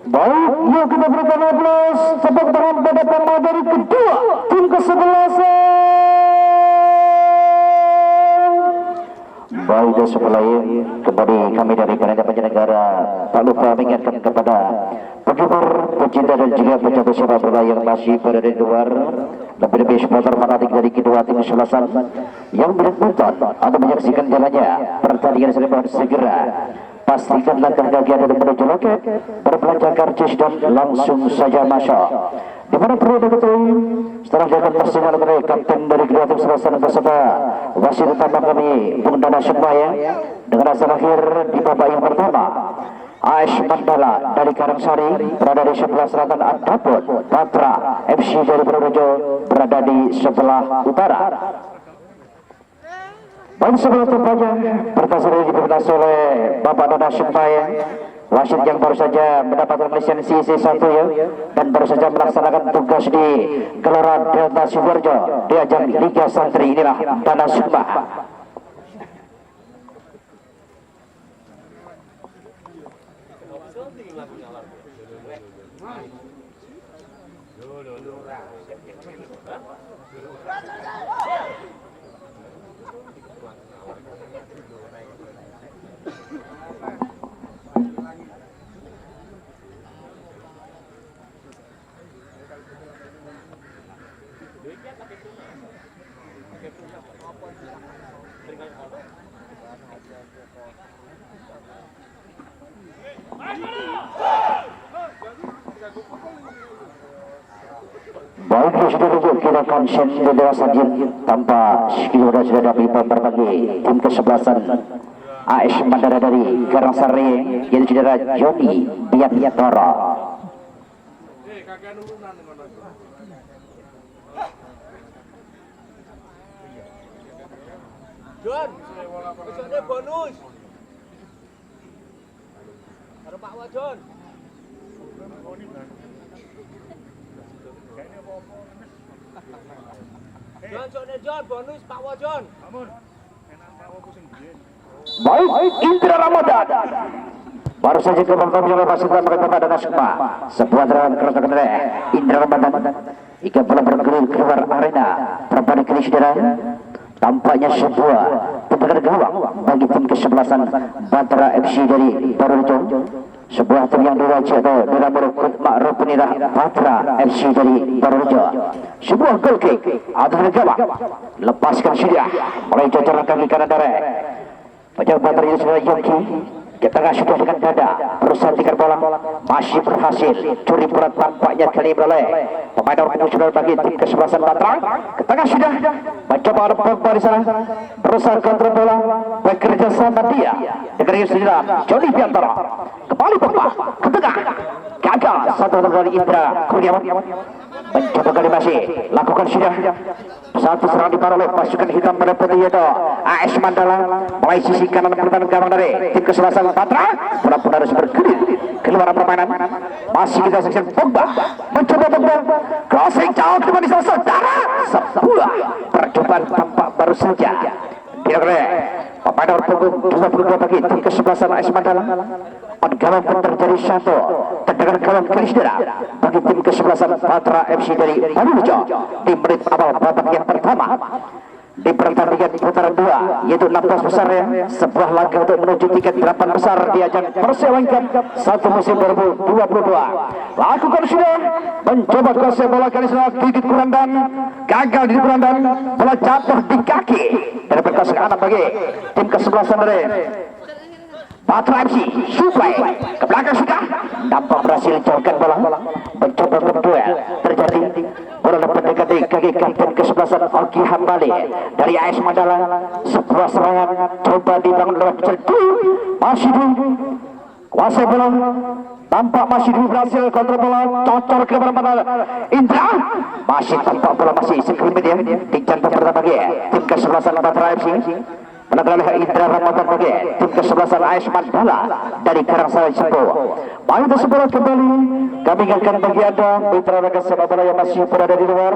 Baik, yuk kita berikan aplaus tepuk tangan pada pemain dari kedua tim ke-11. Baik dan sebelahnya kembali kami dari Kanada Penyelenggara tak lupa mengingatkan kepada penggemar, pecinta dan juga pecinta sepak bola yang masih berada di luar, lebih-lebih supporter fanatik dari kedua tim kesebelasan yang menonton atau menyaksikan jalannya pertandingan sepak segera. Pastikanlah kebahagiaan untuk menuju loket, berbelanja karcis dan langsung saja masuk. Di mana perlu diketahui, setelah dilakukan persidangan oleh kapten dari kedua tim selesai beserta wasit utama kami, Bung Dana Sembaya, dengan hasil akhir di babak yang pertama. AS Mandala dari Karangsari berada di sebelah selatan, adapun Patra FC dari Purworejo berada di sebelah utara. Dan sebelum tempatnya pertandingan ini dipimpin oleh Bapak Dana Sembaya, wasit yang baru saja mendapatkan lisensi C1 ya, dan baru saja melaksanakan tugas di Gelora Delta Sidoarjo di ajang Liga Santri. Inilah Dana Sembaya. Baik, sudah rujuk kirakan sendiri dewasa tanpa sekiranya sudah dapat berbagi tim kesebelasan AS Mandala dari Karangsari, yaitu saudara Joni Biatoro. John, besoknya bonus. Ada Pak Wajon. John, soalnya John, bonus Pak Wajon. Baik, Indra Ramadan baru saja kembali oleh pasukan mereka Dana Sembaya. Sebuah serangan kereta Indra Ramadan jika bola bergulir keluar arena berbalik kiri saudara. Tampaknya sebuah tendangan gawang bagi tim kesebelasan Patra FC dari Purworejo. Sebuah tim yang dirajai atau dirabur Ma'ruf Penirah Patra FC dari Purworejo. Sebuah goal kick atau tendangan gawang, lepaskan sudah mulai jajaran kaki kanan darah. Pejabat Patra ini sudah Yogi ke tengah sudah dengan dada berusaha tikar bola, masih berhasil curi berat tampaknya kali oleh pemain nomor 9 bagi tim kesebelasan Patra. Ke tengah sudah mencoba Pogba di sana berusaha kontrol bola, bekerja sama dia dengan Yusrila Joni Biantara. Kembali Pogba ke tengah, gagal satu dari Indra Kurniawan. Mencoba kali masih lakukan sudah satu serangan diparah oleh pasukan hitam pada putih itu AS Mandala mulai sisi kanan pertahanan gawang dari tim kesebelasan Patra. Bola-bola harus bergulir keluar permainan, masih kita saksikan Pogba mencoba Pogba crossing jauh ke depan di sana saudara. Sebuah percobaan tampak baru saja dilakukan pemain nomor punggung 22 bagi tim kesebelasan AS Mandala. Gawang pun terjadi satu tendangan gawang kiri bagi tim kesebelasan Patra FC dari Purworejo di menit awal babak yang pertama. di pertandingan putaran 2 yaitu 16 besar ya, sebuah langkah untuk menuju tiket 8 besar di ajang Persela Cup 1 musim 2022. Lakukan sudah mencoba kuasai bola kali ini gigit Kurandan, gagal di Kurandan, bola jatuh di kaki dan berkas ke anak bagi tim ke-11 dari Patra FC. Suplai ke belakang sudah nampak berhasil jauhkan bola, mencoba berduel terjadi bola dapat dekati kaki kapten ke-11 Oki Hambali dari AS Mandala. Sebuah serangan coba dibangun oleh masih dulu kuasai bola, tampak masih dulu berhasil kontrol bola, cocor ke mana Indra, masih tampak bola masih sekrimit ya di jantung pertama bagi tim ke-11 Patra FC. Menangkan oleh Indra Ramadan bagi tim ke-11 AS Mandala dari Karangsari Sebo. Main tersebut kembali kami ingatkan bagi anda mitra rekan sepak bola yang masih berada di luar,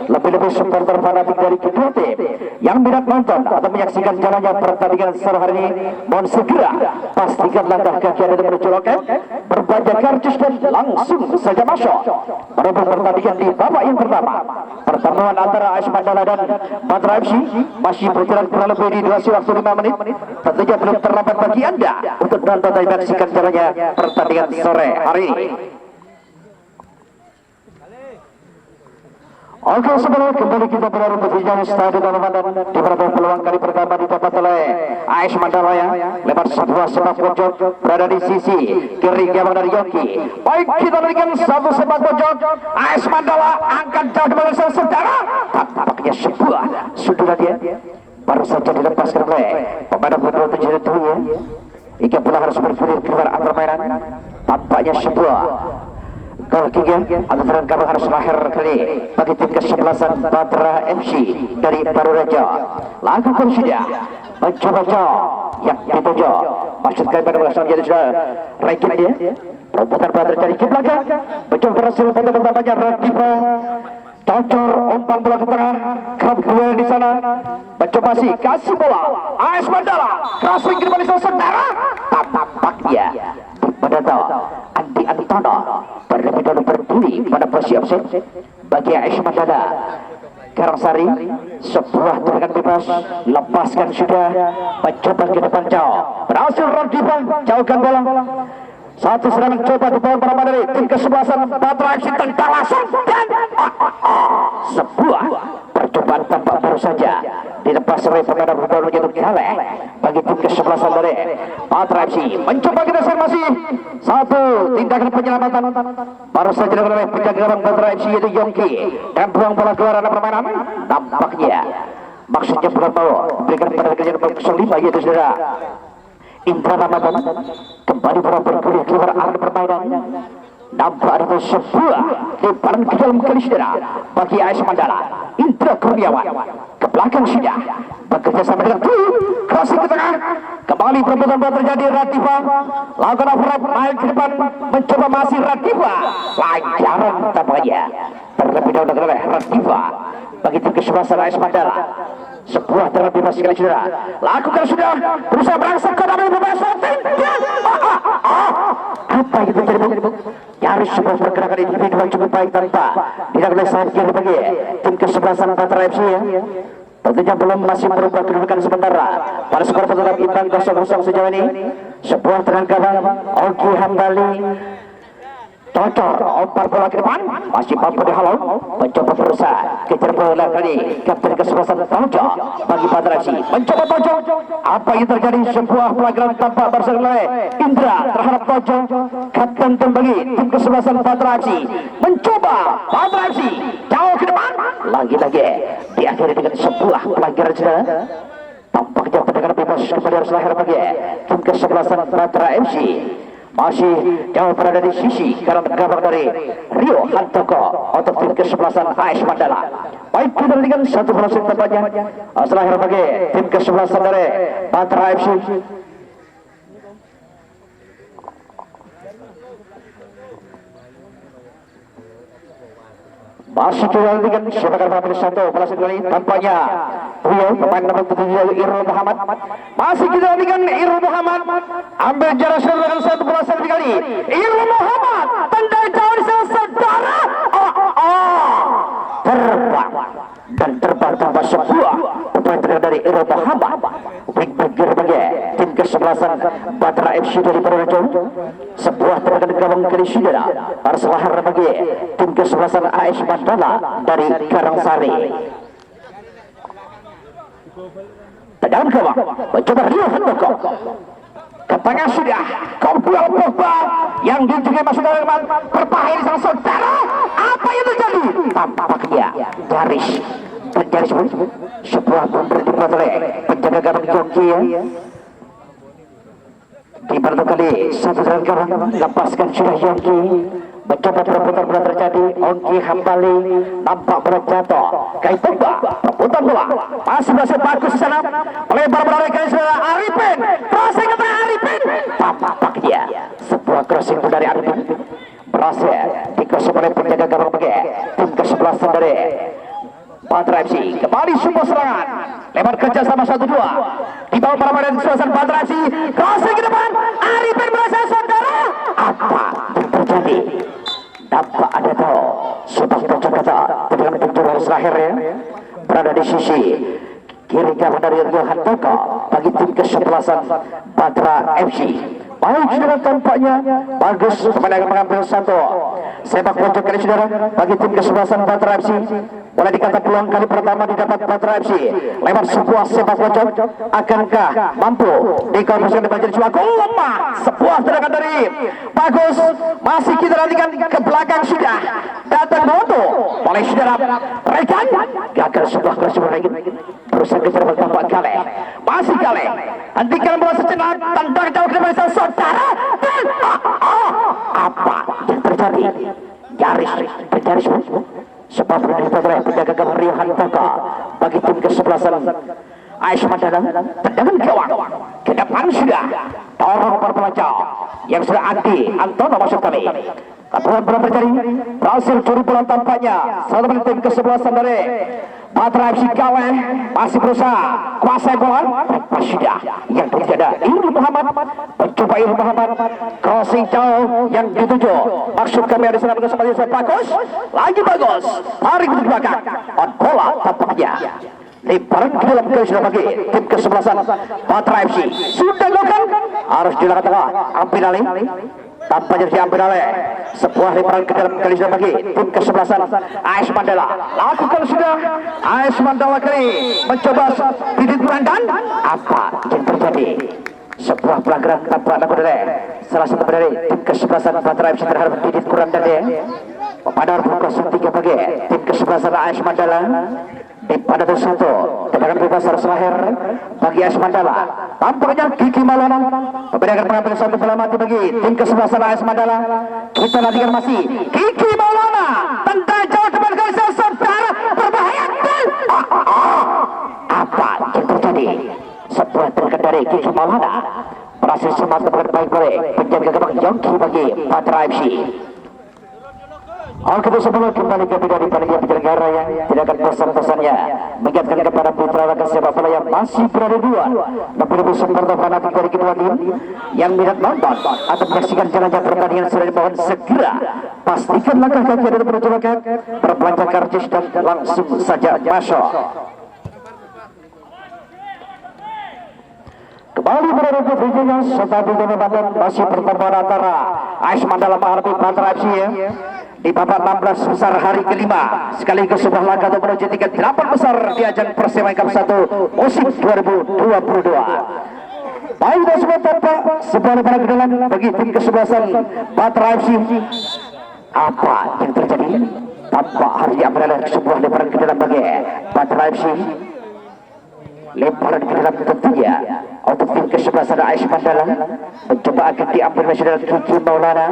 lebih-lebih supporter fanatik dari kedua tim yang minat nonton atau menyaksikan jalannya pertandingan sore hari ini, mohon segera pastikan langkah kaki anda menuju loket, berbaca karcis dan langsung saja masuk merebut pertandingan di babak yang pertama. Pertemuan antara AS Mandala dan Patra FC masih berjalan kurang lebih di durasi waktu 5 menit. Tentunya belum terlambat bagi anda untuk nonton dan menyaksikan jalannya pertandingan sore hari ini. Oke, sebelum kembali kita berada di Vijay Stadion Ramadan, di mana peluang kali pertama didapat oleh AS Mandala ya, lewat sebuah sepak pojok berada di sisi kiri gawang dari Yoki. Baik, kita berikan satu sepak pojok AS Mandala angkat jauh di belakang saudara. Tampaknya sebuah sudah dia baru saja dilepaskan oleh pemain nomor 7 ya. Ika pula harus berpikir keluar antar mainan. Tampaknya sebuah gol kick antara kabel harus lahir kali bagi tim ke-11 Patra FC dari Barurejo. Lakukan sudah mencoba yang dituju maksud kali pada belasan jadi sudah ranking dia. Perebutan bola terjadi ke belakang, mencoba berhasil pada pertamanya Radifa. Cocor umpan bola ke tengah, kerap duel di sana, mencoba kasih bola AS Mandala, crossing ke depan saudara. Tampaknya pada Andi Antono terlebih dahulu berdiri pada posisi offset bagi AS Mandala. Karangsari sebuah tendangan bebas, lepaskan sudah, mencoba ke depan jauh, berhasil Radifa jauhkan bola. Satu serangan coba dibawa beberapa dari tim ke-11 Patra FC tentang langsung dan sebuah percobaan tampak baru saja dilepas oleh pemain nomor 2 yaitu Kale bagi tim ke-11 dari Patra FC. Mencoba kita masih satu tindakan penyelamatan baru saja dilakukan oleh penjaga gawang Patra FC yaitu Yongki dan buang bola keluar arena permainan. Tampaknya maksudnya bukan mau berikan pada kerjaan nomor 05 yaitu saudara Indra Ramadan kembali bergulir keluar arena permainan. Nampak ada sebuah lemparan ke dalam kali saudara bagi AS Mandala. Indra Kurniawan ke belakang sudah bekerja sama dengan crossing ke tengah, kembali perebutan bola terjadi. Radifa lakukan overlap naik ke depan, mencoba masih Radifa, pelajaran tampaknya terlebih dahulu oleh Radifa bagi tim ke-11 AS Mandala. Sebuah tendangan bebas sekali saudara, lakukan sudah berusaha berangsek ke dalam bebas. Apa itu terjadi? Nyaris sebuah pergerakan individu yang cukup baik tanpa dilakukan sayap kiri bagi tim ke-11 Patra FC ya. Tentunya belum masih berubah kedudukan sementara pada skor tetap imbang 0-0 sejauh ini. Sebuah tendangan gawang Oki Hambali cocor ompar bola ke depan, masih mampu dihalau, mencoba berusaha kejar bola kali kapten ke-11 Tojo bagi Patra FC, mencoba Tojo. Apa yang terjadi? Sebuah pelanggaran tampak bersama oleh Indra terhadap Tojo, kapten tim bagi tim ke-11 Patra FC. Mencoba Patra FC jauh ke depan, lagi-lagi diakhiri dengan sebuah pelanggaran saudara. Tampaknya tendangan bebas kembali harus lahir bagi tim ke-11 Patra FC. Masih jauh berada di sisi kanan gawang dari Rio Hantoko untuk tim ke-11 AS Mandala. Baik, kita berikan satu bola tempatnya setelah akhir bagi tim ke-11 dari Patra FC. Masih kita berikan sebagai pemain satu bola sekali tampaknya Rio pemain nomor 7 Irul Muhammad. Masih kita berikan Irul Muhammad ambil jarak dengan satu bola sekali. Irul Muhammad tendang jauh di sana saudara. Terbang dan terbang tanpa sebuah Muhammad. Wing Bagir bagi tim kesebelasan Batra FC dari Purworejo. Sebuah tendangan gawang kali saudara harus lahir bagi tim kesebelasan AS Mandala dari Karangsari. Tendangan gawang mencoba Rio Handoko. Ke tengah sudah Kompuel Pogba yang dijungi masuk dalam berbahaya di sana saudara. Apa yang terjadi? Tampaknya garis sebuah bumper dibuat oleh penjaga gawang joki ya. Di baru kali satu jalan gawang lepaskan sudah Yongki. Mencoba perebutan bola terjadi. Ongki Hambali nampak bola jatuh. Kai Pogba perebutan bola masih bagus di sana. Melebar bola dari saudara Arifin. Crossing ke tengah Arifin. Tampaknya sebuah crossing dari Arifin berhasil dikosong oleh penjaga gawang bagi tim kesebelasan dari Batra FC. Kembali sebuah serangan lebar kerja sama 1-2 di bawah para pemain suasana Batra FC. Crossing ke depan Arifin berhasil saudara. Apa yang terjadi? Nampak ada tahu sudah terjadi dengan pintu garis lahir ya, berada di sisi kiri kanan dari Rio Handoko bagi tim kesebelasan Batra FC. Baik saudara, tampaknya bagus kemenangan mengambil satu sepak pojok kali saudara bagi tim kesebelasan Batra FC. Boleh dikata peluang kali pertama didapat Batra FC lewat sebuah sepak pojok. Akankah mampu dikonversi menjadi sebuah gol? Lemah sebuah tendangan dari bagus, masih kita nantikan ke belakang sudah datang Noto oleh saudara Regan. Gagal sebuah kelas lagi berusaha kejar bertambah kali, masih kali hentikan bola sejenak, tendang jauh ke depan saudara. Dan apa yang terjadi? Garis terjadi sebab dari penjaga gawang Rio Handoko bagi tim kesebelasan AS Mandala. Tendangan gawang ke depan sudah dorong berpelajar yang sudah Antono masuk kami. Katuan bola terjadi berhasil curi bola tampaknya satu tim kesebelasan dari Batra FC kalah, masih berusaha kuasai bola. Sudah yang terjadi Irul Muhammad mencoba Irul Muhammad crossing jauh yang dituju maksud kami ada sana bersama dia bagus lagi bagus tarik ke belakang on bola tampaknya lemparan ke dalam garis sudah bagi tim kesebelasan Batra FC. Sudah dilakukan harus dilakukan tengah ambil alih tampaknya diambil oleh sebuah lemparan ke dalam garis sudah bagi tim kesebelasan AS Mandala. Lakukan sudah AS Mandala kali mencoba bibit berandang. Apa yang terjadi? Sebuah pelanggaran tampak lakukan oleh salah satu dari tim kesebelasan Batra FC terhadap bibit kurang dan pada 03 bagi tim kesebelasan AS Mandala. Di pada satu tendangan bebas harus lahir bagi AS Mandala. Tampaknya Kiki Maulana membedakan pengambil satu bola mati bagi tim kesebelasan AS Mandala. Kita nantikan masih Kiki Maulana tendang jauh depan garis saudara berbahaya. Apa yang terjadi? Sebuah tendangan dari Kiki Maulana berhasil semata berbaik oleh penjaga gawang Yongki bagi Batra FC. Oke, sebelum kembali ke dari panitia penyelenggara yang tidak akan pesan-pesannya mengingatkan kepada putra raga sepak bola yang masih berada di luar lebih supporter fanatik dari kedua tim yang minat nonton atau menyaksikan jalannya pertandingan sudah dimohon segera pastikan langkah kaki ada menuju loket berbelanja karcis dan langsung saja masuk. Kembali berada di videonya setelah dikontrol masih pertemuan antara AS Mandala menghadapi Batra FC ya. Di babak 16 besar hari kelima sekaligus sebuah laga untuk menuju tiket 8 besar di ajang Persema Cup 1 musim 2022. Baik dan semua tampak sebuah lebaran ke dalam bagi tim kesebelasan Batra FC. Apa yang terjadi? Tampak harus diambil oleh sebuah lebaran ke dalam bagi Batra FC. Lemparan ke dalam tentunya untuk tim kesebelasan AS Mandala mencoba akan diambil oleh saudara Kiki Maulana.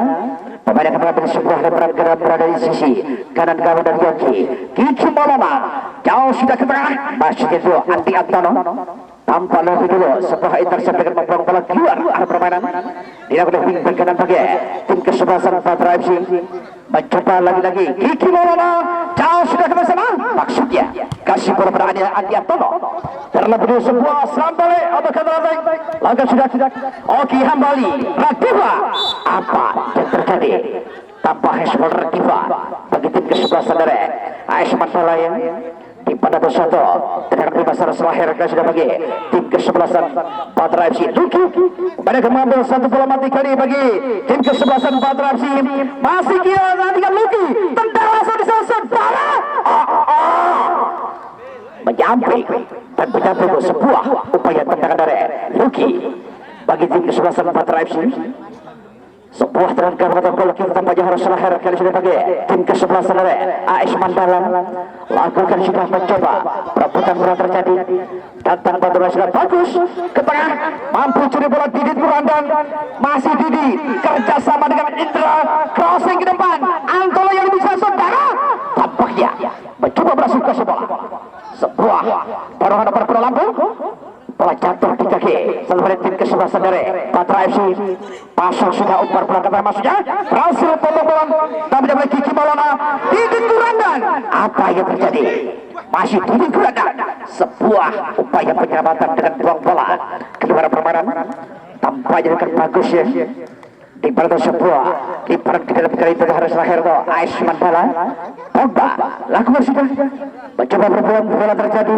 Pemain akan mengambil sebuah lemparan ke dalam berada di sisi kanan gawang dan Yongki. Kiki Maulana jauh sudah ke tengah masih itu Andi Antono. Tampak lebih dulu sebuah intercept dengan membuang bola keluar arah permainan dilakukan oleh wing kanan bagi tim kesebelasan Batra FC. Mencoba lagi-lagi Kiki Maulana jauh sudah ke sana maksudnya kasih bola pada Andi Antono. Terlebih dulu sebuah seram balik atau kata langkah sudah Oki Hambali Radiva. Apa yang terjadi? Tanpa Hesbol Radiva bagi tim kesebelasan dari AS Mandala yang di pada bersatu dengan bebas arus lahir kali sudah bagi tim kesebelasan Patra FC. Luki pada mengambil satu bola mati kali bagi tim kesebelasan Patra FC. Masih kira nantikan Luki, tendang langsung di saudara menyamping dan menyamping sebuah upaya tendangan dari Luki bagi tim kesebelasan Patra FC. Sebuah tenaga kekuatan bola kita tampaknya harus lahir kali sudah bagi tim kesebelasan dari AS Mandala. Lakukan sudah mencoba perebutan bola terjadi, datang Badura sudah bagus ke tengah, mampu curi bola Didit Burandan, masih Didi kerjasama dengan Indra, crossing ke depan Antolo yang bisa saudara tampaknya mencoba berhasil kasih bola. Sebuah dorongan depan bola Lampung, bola jatuh di kaki seluruh tim kesebelasan dari Patra FC. Pasang sudah umpan bola ke tengah, maksudnya berhasil potong bola tapi dapat Kiki Maulana. Didit Burandan, apa yang terjadi? Masih Didit Burandan, sebuah upaya penyelamatan dengan buang bola keluar permainan. Tampaknya dengan bagus ya di pada sebuah limparan ke dalam kali itu harus lahir tuh AS Mandala. Pogba lakukan sudah mencoba berbuang bola terjadi,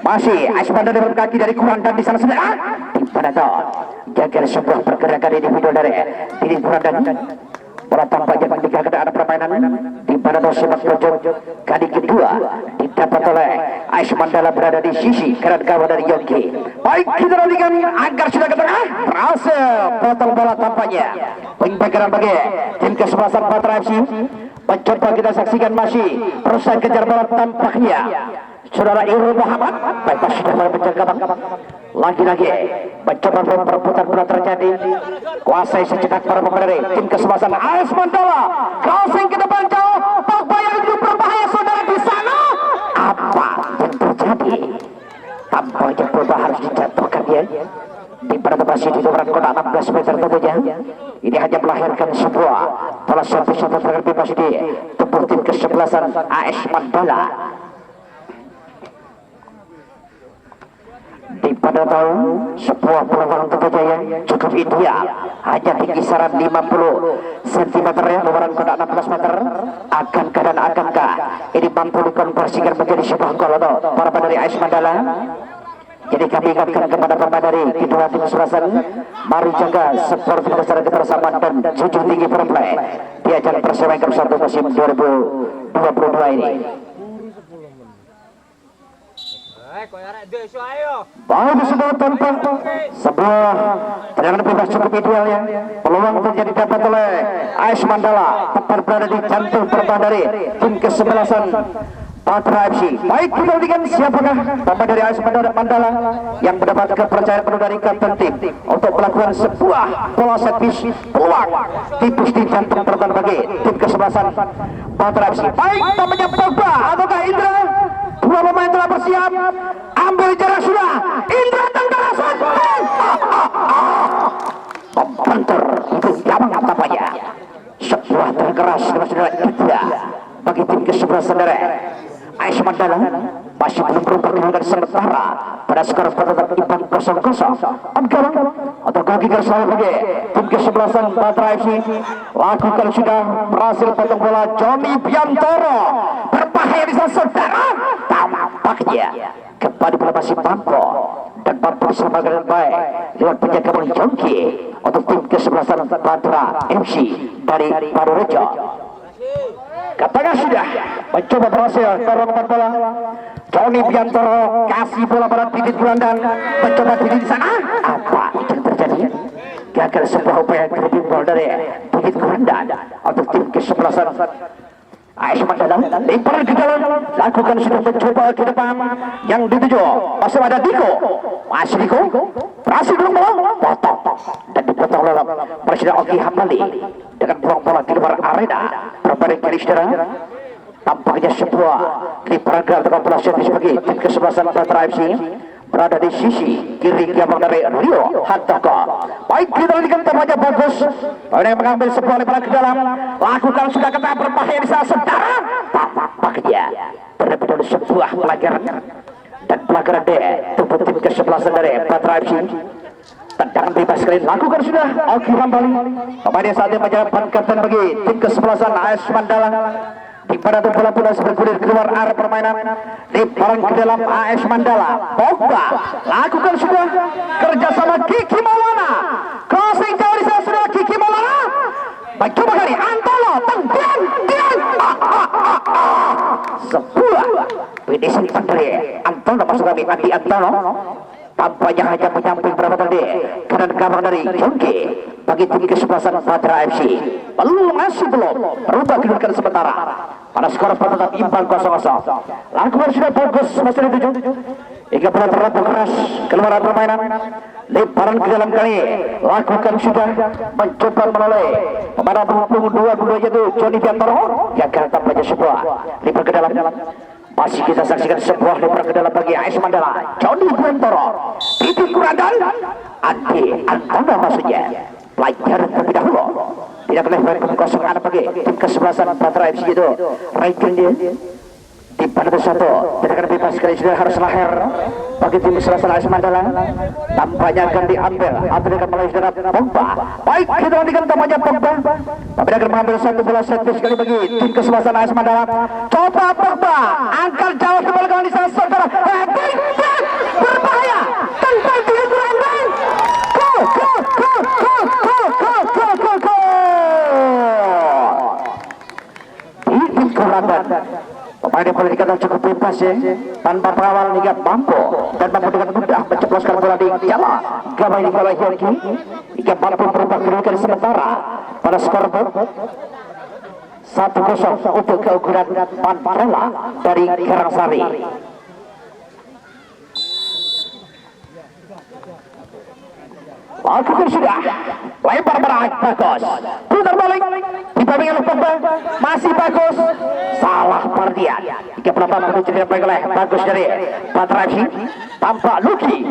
masih AS Mandala dalam kaki dari Kurandan di sana sudah di pada tuh jaga sebuah pergerakan individu dari Didit Burandan. Bola tampaknya ketika ada permainan di pada tuh sepak pojok kali kedua didapat oleh AS Mandala berada di sisi kanan gawang dari Yongki. Baik, kita nantikan agar sudah ke tengah, berhasil potong bola tampaknya pengbagian bagi tim kesebelasan Patra FC. Mencoba kita saksikan masih berusaha kejar bola tampaknya Saudara Irul Muhammad bebas sudah menjaga lagi-lagi mencoba perebutan bola terjadi, kuasai sejenak para pemain dari tim kesebelasan AS Mandala. Crossing ke depan jauh, Pogba yang itu berbahaya saudara di sana. Apa yang terjadi? Tampaknya Pogba harus dijatuhkan ya di pada masih di luar kota 16 meter tentunya. Ini hanya melahirkan sebuah bola satu-satu terlebih masih di tubuh tim kesebelasan AS Mandala. Di pada tahun sebuah peluang tentunya yang cukup ideal, hanya di kisaran 50 cm ya, luaran kota 16 meter. Akankah ini mampu dikonversikan menjadi sebuah gol atau para pemain dari AS Mandala? Jadi kami ingatkan kepada pemain dari kedua tim kesebelasan, mari jaga sportivitas secara kebersamaan dan junjung tinggi fair play di ajang Persema Cup 1 musim 2022 ini. Bagus sebuah tempat, sebuah tendangan bebas cukup ideal ya. Peluang terjadi dapat oleh AS Mandala, tepat berada di jantung pertahanan dari tim kesebelasan Patra FC. Baik, kita lihat siapakah pemain dari AS Mandala yang mendapat kepercayaan penuh dari kapten tim untuk melakukan sebuah bola set piece peluang tipis di jantung pertahanan bagi tim kesebelasan Patra FC. Baik, namanya Pogba ataukah Indra? Dua pemain telah bersiap, ambil jarak sudah. Indra tenggelam membentur itu jamang tampaknya. Sebuah terkeras saudara Indra bagi tim kesebelasan dari AS Mandala masih belum berubah dengan sementara pada skor tetap imbang 0-0. Anggaran atau kaki garis bagi tim kesebelasan Patra FC. Lakukan sudah berhasil potong bola Joni Biantoro, berbahaya di sana saudara. Tampaknya kembali bola masih mampu dan mampu diselamatkan dengan baik lewat penjagaan Jongki untuk tim kesebelasan Patra FC dari Marurejo. Katanya sudah mencoba berhasil dorong bola Joni Biantoro, kasih bola pada Didit Burandan, mencoba Didit di sana. Apa yang terjadi? Gagal sebuah upaya dribbling bola dari Didit Burandan untuk tim kesebelasan AS Mandala. Lemparan ke dalam, lakukan sudah mencoba ke depan yang dituju masih ada Diko, masih Diko berhasil belum bola potong dan dipotong oleh Presiden Oki Hambali dengan buang bola di luar arena. Berbalik kali saudara, tampaknya sebuah lemparan ke dalam bola servis bagi tim kesebelasan Patra FC berada di sisi kiri gawang dari Rio Hantoko. Baik, kita lihat tampaknya bagus. Orang yang mengambil sebuah lemparan ke dalam, lakukan sudah kata berbahaya di sana saudara. Tampaknya benar-benar sebuah pelagaran dan pelagaran D tubuh tim kesebelasan dari Patra FC. Tendangan bebas sekali lakukan sudah Oki Hambali. Pemain saat ini menjalankan kapten bagi tim kesebelasan AS Mandala. di mana bola pun bergulir keluar arah permainan, diparang ke dalam AS Mandala. Pogba lakukan sebuah kerjasama Kiki Maulana, crossing jauh di sana sudah Kiki Maulana, mencoba kali Antolo tendang sebuah finishing dari Antolo, masuk kami Andi Antolo. Tampaknya hanya menyamping berapa tadi kanan gawang dari Jongke bagi tim kesebelasan Patra FC. Belum berubah kedudukan sementara pada skor tetap imbang 0-0. Lakukan sudah bagus masih dituju hingga bola terlalu keras keluar permainan, lemparan ke dalam kali lakukan sudah mencoba melalui pada punggung 22 yaitu Joni Biantoro, gagal tampaknya sebuah lebar ke dalam. Masih kita saksikan sebuah lebar ke dalam bagi AS Mandala. Joni Biantoro, titik kurangan Andi Antara maksudnya. Pelajaran terlebih dahulu. Tidak boleh main kekosongan bagi tim kesebelasan Patra FC itu. Raikin dia di pada satu. Tidak akan bebas sekali sudah harus lahir bagi tim kesebelasan AS Mandala. Tampaknya akan diambil atau akan mulai saudara Pogba. Baik, kita nantikan tampaknya Pogba. Tapi akan mengambil satu bola set sekali bagi tim kesebelasan AS Mandala. Coba Pogba angkat jauh kembali di sana saudara. Berbahaya. Tanpa tidak kurang. Titik kurangan. Pemain yang boleh dikatakan cukup bebas ya, tanpa pengawal hingga mampu dan mampu dengan mudah menceploskan bola di jala gawang di bawah Yongki hingga mampu berubah kedudukan sementara pada skor 1-0 untuk keunggulan Mandala dari Karangsari. Lakukan sudah lebar bagus, putar balik dibanding oleh Pogba, masih bagus, salah perdian 38 menuju yang baik oleh bagus dari Patra FC. Tampak Luki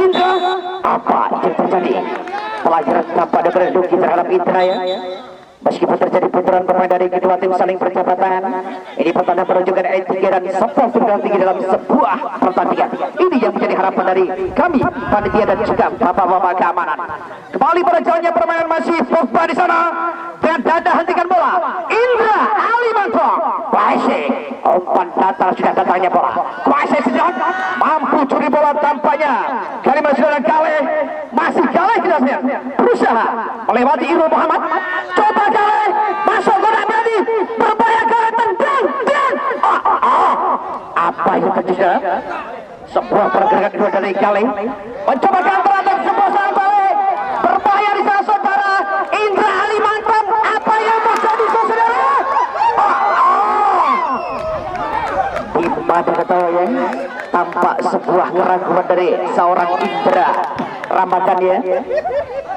Indra, apa yang terjadi? Pelajaran tampak dari Luki terhadap Indra ya. Meskipun terjadi putaran pemain dari kedua tim saling berjabatan, ini pertanda penunjukan etika dan sopan tinggi dalam sebuah pertandingan. Ini yang menjadi harapan dari kami, panitia dan juga bapak-bapak keamanan. Kembali pada jalannya permainan, masih Pogba di sana dan dada hentikan bola. Indra Alimanto, Kwaisek, umpan datar sudah datangnya bola. Kwaisek sedang mampu curi bola tampaknya. Kali masih ada Kale, masih Kale jelasnya berusaha melewati Irul Muhammad. Coba Kale masuk gol berani, berbahaya Kale tendang. Apa yang terjadi? Sebuah pergerakan kedua dari Kale mencoba counter attack sebuah serangan balik, berbahaya di sana saudara. Indra Alimantan, apa yang terjadi saudara? Di mana ketawa tampak sebuah keraguan dari seorang Indra Ramadan ya.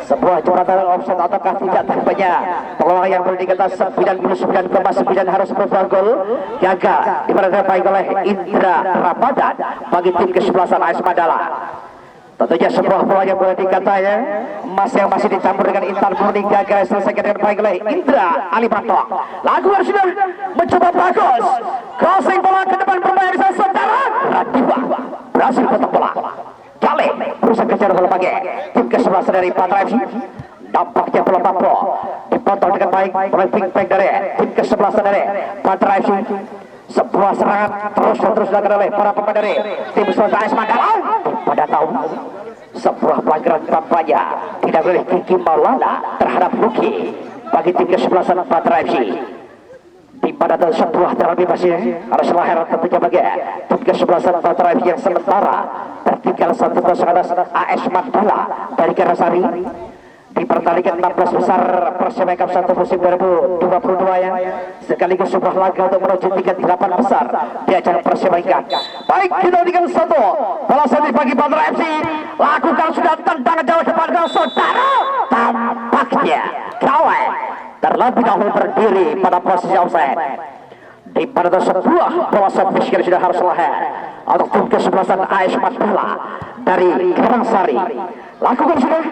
Sebuah coretan offset ataukah tidak, tampaknya peluang yang boleh dikatakan 99,9 harus berbuah gol gagal diperhatikan baik oleh Indra Ramadan bagi tim kesebelasan AS Mandala. Tentunya sebuah bola yang boleh dikatakan emas yang masih dicampur dengan Intan Murni gagal selesaikan dengan baik oleh Indra Alimanto. Lakukan sudah mencoba bagus, crossing bola ke depan bermain bisa saudara. Radifa berhasil potong bola. Kale berusaha kejar bola bagi tim kesebelasan dari Patra FC. Nampaknya bola mampu dipotong dengan baik oleh wingback dari tim kesebelasan dari Patra FC. Sebuah serangan terus dilakukan oleh para pemain dari tim kesebelasan AS Mandala. Pada tahun sebuah pelanggaran tampaknya tidak boleh Kiki Maulana terhadap Luki bagi tim kesebelasan Patra FC. Di mana ada sebuah jalan bebas harus lahir tentunya bagi tim kesebelasan Patra FC yang sementara tertinggal 1-0 atas AS Mandala dari Karangsari di pertandingan 16 besar Persebaya Cup 1 musim 2022 yang sekaligus sebuah laga untuk menuju tingkat 8 besar di ajang Persebaya Cup. Baik, kita dengan satu bola sendiri bagi Patra FC, lakukan sudah tendangan jauh kepada saudara. Tampaknya Kale terlebih dahulu berdiri pada posisi offside. Di pada sebuah bola servis yang sudah harus lahir untuk tim kesebelasan AS Mandala dari Karangsari. Lakukan sudah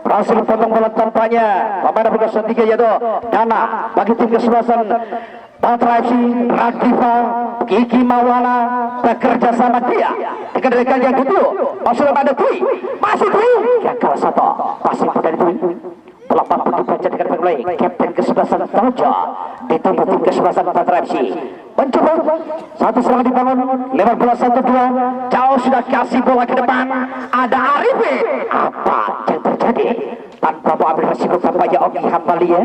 berhasil potong bola tampaknya pemain nomor 3 yaitu Dana bagi tim kesebelasan Patra FC. Radifa Kiki Maulana bekerja sama dia dengan rekan yang kedua masuk pada Dwi, masih Dwi gagal satu pasif dari Dwi. Bola mampu dibaca dengan mulai kapten kesebelasan Tojo ditunggu tim kesebelasan Patra FC mencoba satu serangan dibangun lewat bola 1-2 jauh sudah kasih bola ke depan ada Arife apa yang terjadi tanpa mau ambil resiko tampaknya Oki Hambalia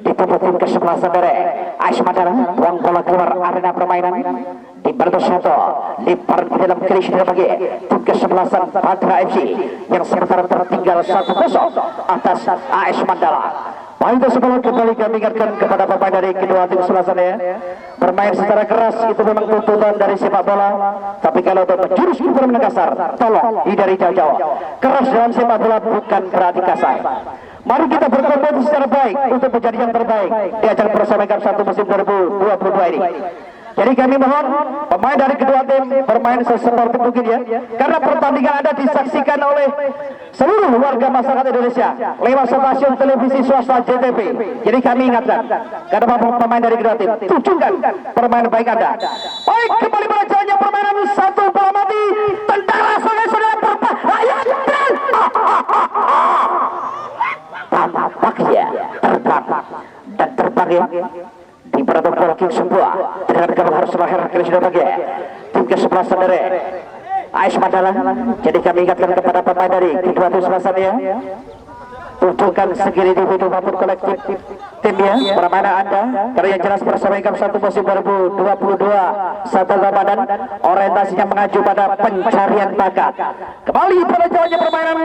ditunggu tim kesebelasan dari Ais Madara buang bola keluar arena permainan di Bartosato lempar ke dalam keris bagi tim kesebelasan Patra FC yang sementara tertinggal 1-0 atas AS Mandala. Main sebelum kembali kami ingatkan kepada pemain dari kedua tim sebelasannya bermain secara keras itu memang tuntutan dari sepak bola, tapi kalau untuk menjurus ke permainan kasar tolong hindari jauh-jauh. Keras dalam sepak bola bukan berarti kasar. Mari kita berkompetisi secara baik untuk menjadi yang terbaik di ajang Persebaya Cup 1 musim 2022 ini. Jadi kami mohon pemain dari kedua tim bermain sesportif mungkin ya, karena pertandingan Anda disaksikan oleh seluruh warga masyarakat Indonesia lewat stasiun televisi swasta JTV. Jadi kami ingatkan kepada pemain dari kedua tim, tunjukkan permainan baik Anda. Baik, kembali pada jalannya permainan satu bola mati, tentara saudara berbahaya tampaknya terbang dan terbang ya. Di peraturan blocking sebuah terhadap kamu harus lahir kali sudah bagi tim kesebelasan dari AS Mandala. Jadi kami ingatkan kepada pemain dari kedua tim sebelasannya tunjukkan segi individu maupun kolektif timnya permainan Anda, karena yang jelas Persebaya Cup 1 musim 2022 satu Ramadan orientasinya mengacu pada pencarian bakat. Kembali pada jalannya permainan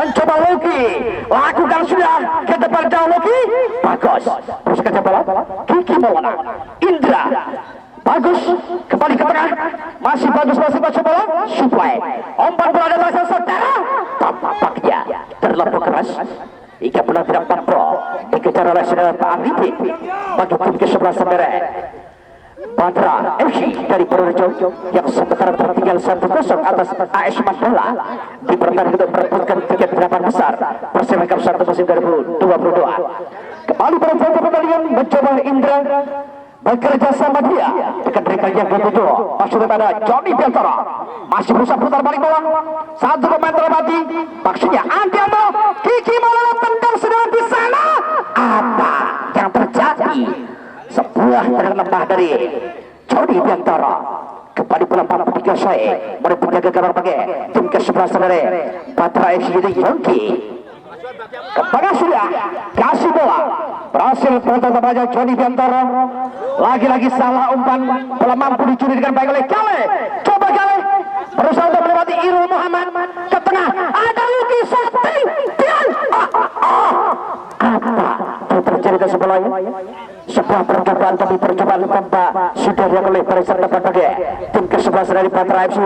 mencoba Loki, lakukan sudah ke depan jauh Loki, bagus terus ke bola Kiki Maulana Indra bagus kembali ke tengah, masih bagus masih baca bola supply umpan bola dari saudara tampaknya terlalu keras hingga bola tidak mampu dikejar oleh saudara Pak Arifi bagi tim kesebelasan merah Patra FC dari Purworejo yang sementara tertinggal 1-0 atas AS Mandala di pertandingan untuk merebutkan tiket 8 besar Persebaya Cup 1 musim 2022. Kembali pada pertandingan mencoba Indra bekerja sama dia dengan mereka yang betul maksudnya pada Johnny Beltara masih berusaha putar balik bola satu pemain termati maksudnya Andiamo Kiki Maulana tendang sedang di sana apa yang terjadi sebuah tendangan lemah dari Johnny Beltara kembali bola mampu dikuasai merebut jaga gambar pakai tim kesebelasan dari Patra FC Yongki. Kembali sudah kasih bola berhasil pertama saja Johnny Biantoro lagi-lagi salah umpan bola mampu dicuri dengan baik oleh Kale coba Kale berusaha untuk melewati Irul Muhammad ke tengah ada Luki Sakti dan apa yang terjadi ke sebelahnya sebuah percobaan tapi percobaan tanpa sudah yang oleh barisan depan bagi tim kesebelasan dari Patra FC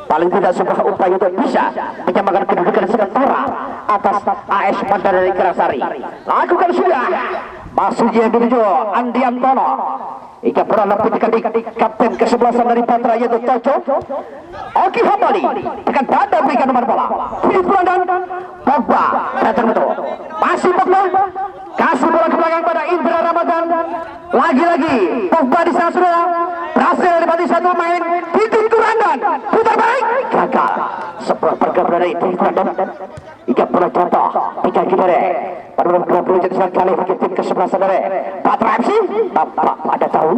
paling tidak sebuah upaya untuk bisa menyamakan kedudukan sementara atas AS Mandala dari Kerasari lakukan sudah masuknya dulu Andi Antono hingga bola lebih di kapten kesebelasan dari Patra yaitu Toco Oki Hambali dengan dada berikan nomor bola Philip Brandon Pogba datang itu masih Pogba kasih bola ke belakang pada Indra Ramadan lagi-lagi Pogba di sana sudah berhasil melewati satu main Titik Kurandon putar balik gagal sebuah pergabungan dari Titik Kurandon hingga bola contoh tiga gimana pada beberapa jadi sekali bagi tim kesebelasan dari Patra FC tampak ada tahu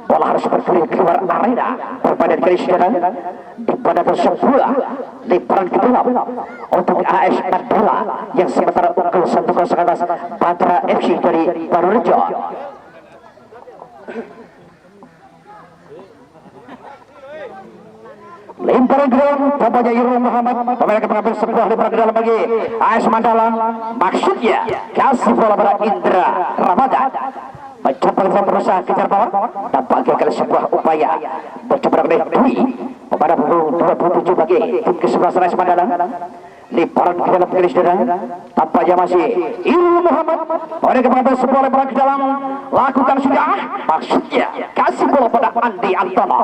bola harus bergulir keluar arena berbadan kiri saudara di pada sebuah lemparan ke dalam untuk AS Mandala yang sementara unggul 1-0 atas Patra FC dari Purworejo. Lemparan ke dalam tampaknya Irul Muhammad pemain akan mengambil sebuah lemparan ke dalam bagi AS Mandala maksudnya kasih bola pada Indra Ramadan mencoba berusaha kejar bawah tampaknya kali sebuah upaya mencoba oleh Dwi pada pukul 27 bagi tim kesebelasan AS Mandala lemparan ke dalam garis saudara tampaknya masih Irul Muhammad mereka mengambil sebuah lemparan ke dalam lakukan sudah maksudnya kasih bola pada Andi Antono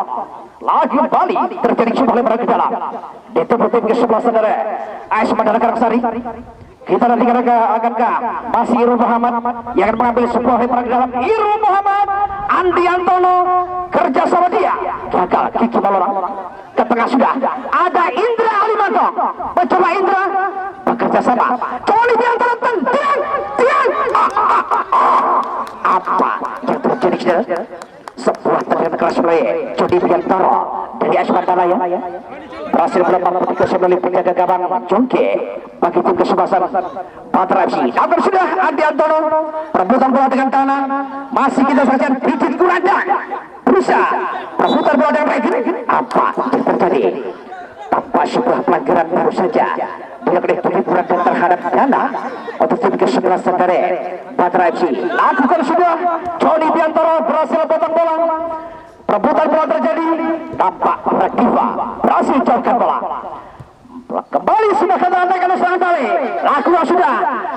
lagi kembali terjadi sebuah lemparan ke dalam ditunggu tim kesebelasan dari AS Mandala Karangsari. Kita nanti akankah masih Irul Muhammad yang akan mengambil sebuah lemparan ke dalam Irul Muhammad Andi Antono kerja sama dia gagal Kiki Maulana ke tengah sudah ada Indra Alimanto mencoba Indra bekerja sama Johnny Biantara tian Apa yang terjadi, saudara? Sebuah tendangan keras oleh Jody Biantoro dari Asmandala ya, berhasil melemah ketika melalui penjaga gawang Jongke bagi tim kesebelasan Patra FC. Namun sudah Andi Antono perebutan bola dengan tanah, masih kita saksikan Pijit Kurandang berusaha perebutan bola dengan baik. Apa yang terjadi? Tanpa sebuah pelanggaran baru saja dilakukan oleh Pijit Kurandang terhadap dana untuk tim kesebelasan dari Patra FC. Lakukan sudah Jody Biantoro berhasil potong bola. Perebutan bola terjadi, tampak Radiva berhasil jauhkan bola. Kembali sudah ke dalam oleh serangan kali. Lakukan sudah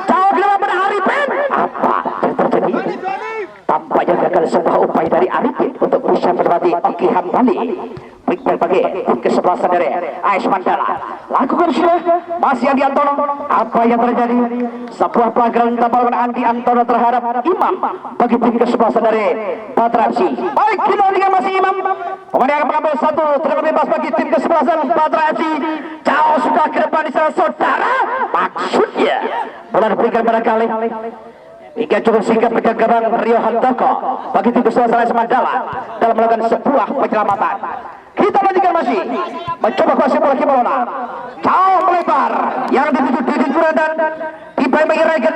jauh ke dalam pada Arifin. Apa yang terjadi? Tampaknya gagal sebuah upaya dari Arifin untuk bisa melewati Oki Hambali. Baik bagi tim kesebelasan dari AS Mandala. Lakukan sudah masih Andi Antono. Apa yang terjadi? Sebuah pelanggaran tamparan Andi Antono terhadap Imam bagi tim kesebelasan dari Patra FC. Baik, kita lihat masih Imam. Pemain yang mengambil satu tendangan bebas bagi tim kesebelasan Patra FC. Jauh sudah ke depan di sana, saudara. Maksudnya bola diberikan barangkali hingga cukup singkat pegang gawang Rio Handoko bagi tim kesebelasan AS Mandala dalam melakukan sebuah penyelamatan. Kita lanjutkan masih mencoba kuasa bola Kibolona, jauh melebar yang dituju Didin Kurandang tiba mengeraikan,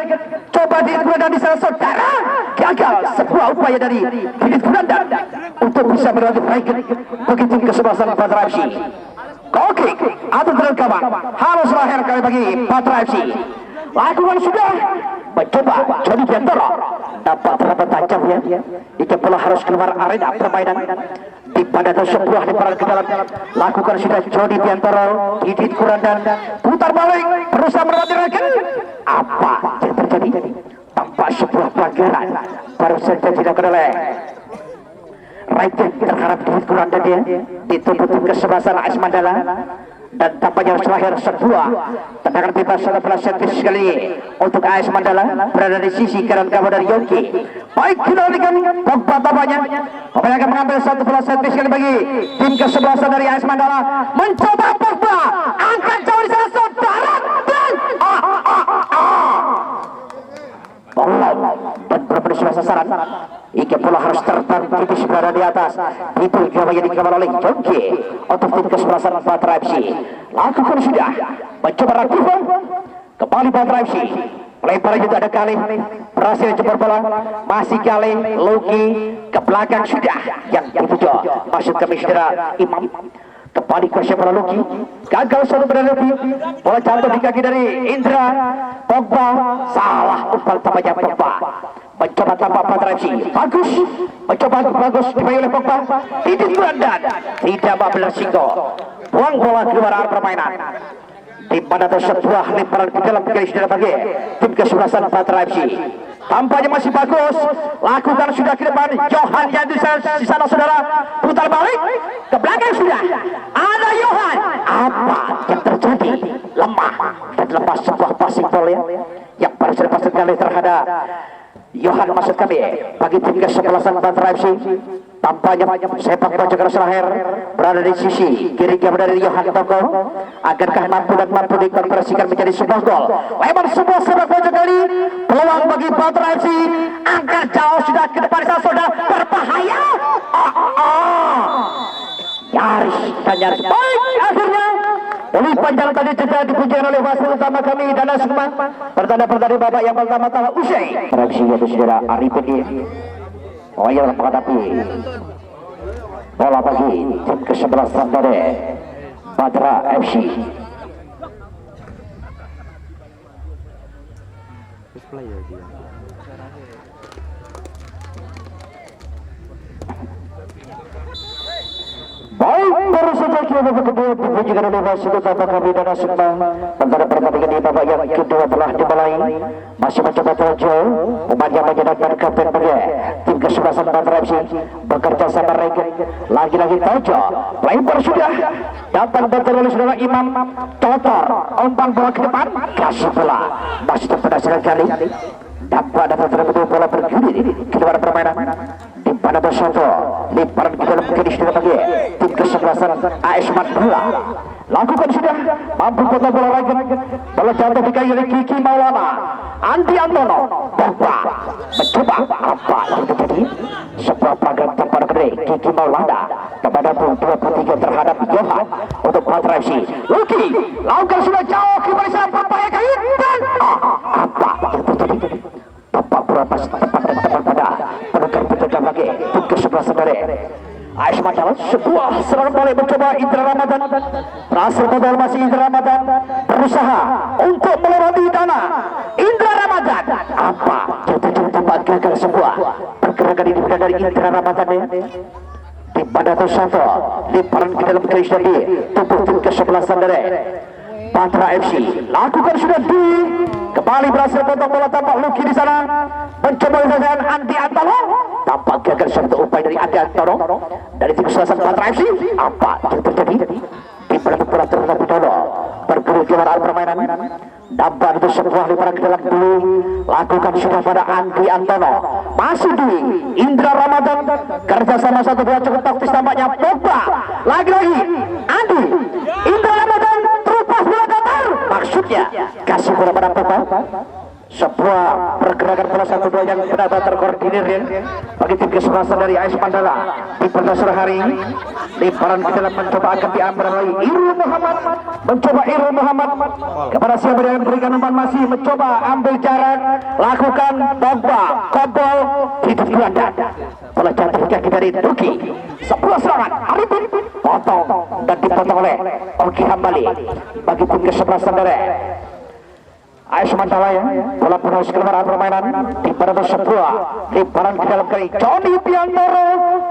coba Didin Kurandang di sana, saudara. Gagal sebuah upaya dari Didin Kurandang untuk bisa melewati baik bagi tim kesebelasan Patra FC. Oke, atau terang gawang harus lahir kali bagi Patra FC. Lakukan sudah mencoba Jody Biantoro, dapat terdapat tajam ya. Jika bola harus keluar arena permainan di pada sebuah lemparan ke dalam. Lakukan sudah Jody Biantoro, Didin Kurandang putar balik berusaha melewati raga. Apa yang terjadi? Tampak sebuah pelanggaran baru saja dilakukan oleh Raiden terhadap Didin Kurandang dia di tubuh tim kesebelasan AS Mandala. Dan tampaknya harus lahir sebuah tendangan bebas pada bola servis sekali untuk AS Mandala berada di sisi kanan gawang dari Yongki. Baik, kita lihat Pogba tampaknya pemain akan mengambil satu bola servis sekali bagi tim kesebelasan dari AS Mandala. Mencoba Pogba angkat jauh di sana, saudara, dan bola dan berapa di sebelah sasaran. Ika bola harus terbang tipis berada di atas. Itu gawang yang dikawal oleh Jongke untuk tim kesebelasan Patra FC. Lakukan sudah mencoba Rakivo, kembali Patra FC. Lemparan juga ada kali berhasil jemput bola, masih kali Luki ke belakang sudah yang dituju masuk ke saudara Imam. Kembali ke bola Luki, gagal satu berlebih, bola jatuh di kaki dari Indra. Pogba salah umpan tampaknya Pogba. Mencoba tanpa Patra FC, bagus, mencoba bagus dimainkan oleh Pogba. Didin Kurandang tidak benar singgo, buang bola keluar arah permainan. Di mana sebuah lemparan ke dalam garis sudah bagi tim kesebelasan Patra FC. Tampaknya masih bagus, lakukan sudah ke depan Johan yang di sana saudara, putar balik ke belakang sudah ada Johan. Apa yang terjadi? Lemah dan lepas sebuah passing ball yang baru saja pasang kali terhadap Johan, maksud kami bagi tim kesebelasan Patra FC. Tampaknya sepak bola keras lahir berada di sisi kiri gawang dari Johan Toko. Akankah mampu dikonversikan menjadi sebuah gol? Lebar sebuah sepak bola kali, peluang bagi Patra FC. Angkat jauh sudah ke depan sana, saudara, berbahaya. Nyaris dan nyaris. Baik, akhirnya Oli panjang tadi juga dipujikan oleh wasit utama kami Dana Sukma. Pertanda pertandingan babak yang pertama-tama usai. Reaksi yaitu saudara Arifin. Oh iya, menghadapi bola bagi tim kesebelasan dari Patra FC. Baik, baru saja kita kedua dipujikan oleh wasit utama kami Dana Sukma. Pertandingan pertandingan di babak yang kedua telah dimulai. Masih mencoba Tojo, pemain yang menjadikan kapten bagi tim kesebelasan Patra FC bekerja sama Regen. Lagi-lagi Tojo, lebar sudah dapat betul oleh saudara Imam. Totor, umpan bola ke depan, kasih bola masih terpedas sekali. Dapat ada terbetul bola bergulir keluar permainan. Di mana bersatu lemparan ke dalam garis sudah bagi tim kesebelasan AS Mandala. Lakukan sudah mampu kota bola Regen, bola jatuh di kaki Kiki Maulana. Andi Antono Pogba mencoba apa yang terjadi, sebuah pelanggaran tanpa gede Kiki Maulana kepada 23 terhadap Johan untuk Patra FC. Luki lakukan sudah jauh kembali sana berbahaya kali dan apa yang terjadi, tepat berapa tepat dan tepat pada penukar penjaga bagi tim ke-11 sendiri. Ais Mandala sebuah serangan balik mencoba Indra Ramadan, berhasil gagal masih Indra Ramadan berusaha untuk melewati dana Indra Ramadan. Apa yang terjadi, tempat gagal sebuah pergerakan ini dari Indra Ramadan ya. Di pada satu limparan ke dalam garis dari tubuh tim ke-11 sendiri Patra FC lakukan sudah di kembali berhasil potong bola, tampak Luki di sana mencoba dengan Andi Antono, tampak gagal satu upaya dari Andi Antono dari tim ke-11 Patra FC. Apa yang terjadi di belakang bola terlebih dahulu bergerak keluar permainan. Dapat itu sebuah limparan ke dalam dulu lakukan sudah pada Andi Antono, masih di Indra Ramadan kerjasama satu bola cukup taktis tampaknya. Pogba lagi-lagi Andi Indra Ramadan terupas bola datar, maksudnya kasih bola pada Pogba. Sebuah pergerakan bola satu dua yang benar-benar terkoordinir ya bagi tim ke-11 dari AS Mandala di pada sore hari. Limparan ke dalam mencoba akan diambil oleh Irul Muhammad, mencoba Irul Muhammad kepada siapa yang memberikan umpan, masih mencoba ambil jarak, lakukan Pogba kobol hidup gelandang, bola jatuh kaki dari Turki. Sebuah serangan Arifin potong dan dipotong oleh Oki Hambali bagi tim ke-11 sendiri AS Mandala ya. Bola penuh keluar permainan di pada sebuah limparan ke dalam kali Johnny Piantoro,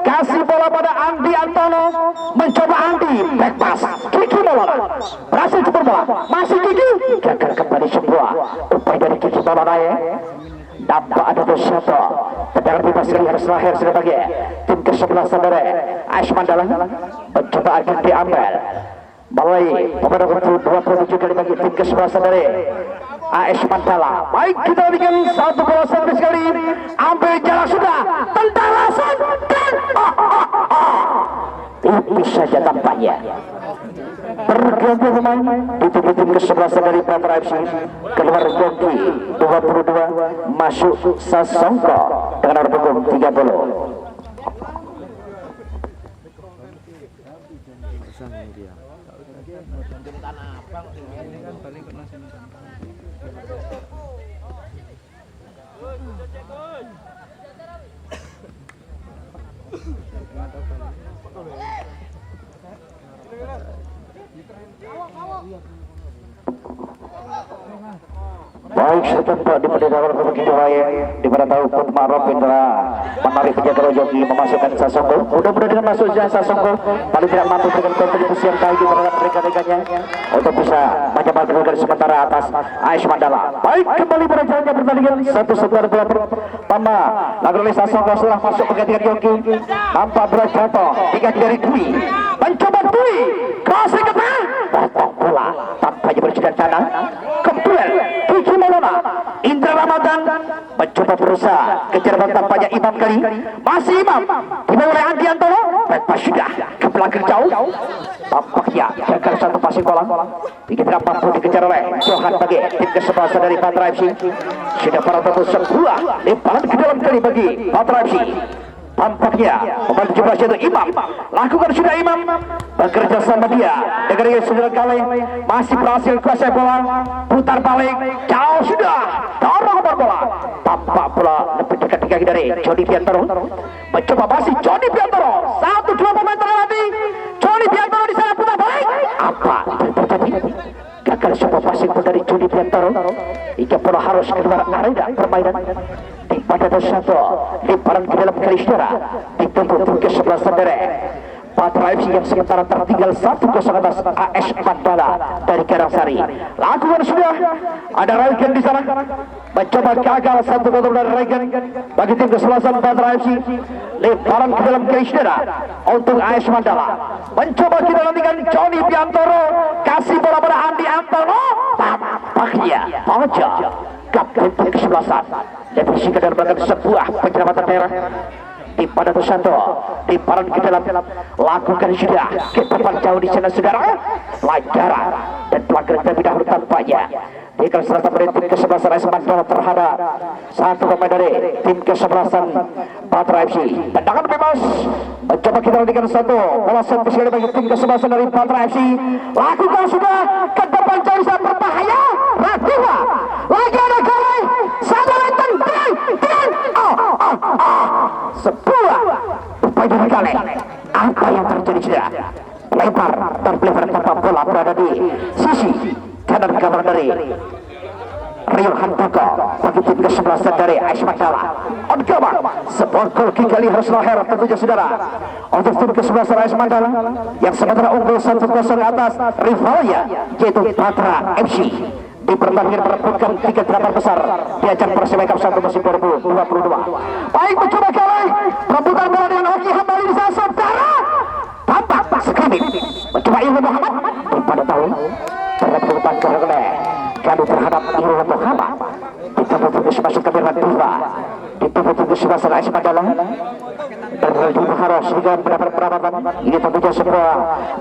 kasih bola pada Andi Antono, mencoba Andi back pass Kiki Maulana, berhasil jemput bola, masih Kiki gagal kembali. Sebuah upaya dari Kiki Maulana ya. Dapat ada satu tendangan bebas kali harus lahir sebagai tim ke-11 sendiri AS Mandala, mencoba akan diambil melalui pemain nomor 27 kali bagi tim ke-11 sendiri AS Mandala. Baik, kita berikan satu bola servis kali, ambil jarak sudah, tendang langsung dan tipis saja tampaknya. Berganti pemain di tubuh tim ke-11 dari Patra FC, keluar ganti 22 masuk Sasongko dengan nomor punggung 30. Baik, setempat di pendedaran begitu baik di mana tahu Putma Robindra menarik penjaga joki memasukkan Sasongko. Mudah-mudahan dengan masuknya Sasongko paling tidak mampu dengan kontribusi yang baik terhadap rekan-rekannya untuk bisa menyamakan kedudukan sementara atas AS Mandala. Baik, kembali berjalannya pertandingan 1-1 bola pertama lalu oleh Sasongko setelah masuk penggantian joki, nampak bola jatuh di kaki dari Dwi, mencoba Dwi crossing ke tengah, potong bola tampaknya berjalan sana keduel Kiki Maulana. Indra Ramadan mencoba berusaha kejar tampaknya Imam kali, masih Imam dibawa oleh Andi Antono, baik sudah ke belakang jauh, tampaknya gagal satu passing bola, tidak mampu dikejar oleh Johan bagi tim ke-11 dari Patra FC. Sudah para tembus sebuah lemparan ke dalam kali bagi Patra FC. Tampaknya pemain 17 itu Imam, lakukan sudah Imam bekerja sama dia dengan sudah kali, masih berhasil kuasai bola, putar balik jauh sudah dorong bola, tampak bola lebih dekat di kaki dari Johnny Piantoro, mencoba masih Johnny Piantoro, 1-2 pemain terlatih Johnny Piantoro di sana putar balik, apa yang terjadi? Gagal sebuah passing dari Johnny Piantoro hingga bola harus keluar arena permainan. Di pada satu limparan ke dalam garis darah di tubuh tim ke-11 sendiri Patra FC yang sementara tertinggal 1-0 atas AS Mandala dari Karangsari. Lakukan sudah ada Regen di sana, mencoba gagal 1-0 dari Regen bagi tim ke-11 Patra FC. Lemparan ke dalam garis darah untuk AS Mandala, mencoba kita nantikan Johnny Piantoro, kasih bola pada Andi Antono, tampaknya Ojo kapten tim ke-11 lebih sekadar belakang sebuah penyelamatan merah di pada satu limparan ke dalam, lakukan sudah ke depan jauh di sana saudara, pelajaran dan pelanggaran terlebih dahulu tampaknya di kelas dari tim kesebelasan AS Mandala terhadap satu pemain dari tim kesebelasan Patra FC. Tendangan bebas mencoba kita lakukan satu bola set sekali bagi tim kesebelasan dari Patra FC. Lakukan sudah ke depan jauh sangat berbahaya. Rafiwa lagi ada kali satu lagi dan sebuah upaya dari kali. Apa yang terjadi sudah lebar tanpa bola berada di sisi kanan kamar dari Rio Handoko bagi tim kesebelasan dari AS Mandala. On cover sebuah gol kick kali harus lahir tentunya saudara untuk tim kesebelasan AS Mandala yang sementara unggul 1-0 atas rivalnya yaitu Patra FC di pertandingan perebutkan 3 besar di ajang Persib Cup 1 musim 2022. Baik, mencoba kali perebutan bola dengan Oki Hambali di sana saudara. Tampak sekali mencoba Ilmu Muhammad pada tahun terhadap perebutan bola kali terhadap Ilmu Muhammad ditembus masuk ke dalam dua ditembus sebesar AS Mandala dan Ridho Harus juga mendapat perawatan. Ini tentunya sebuah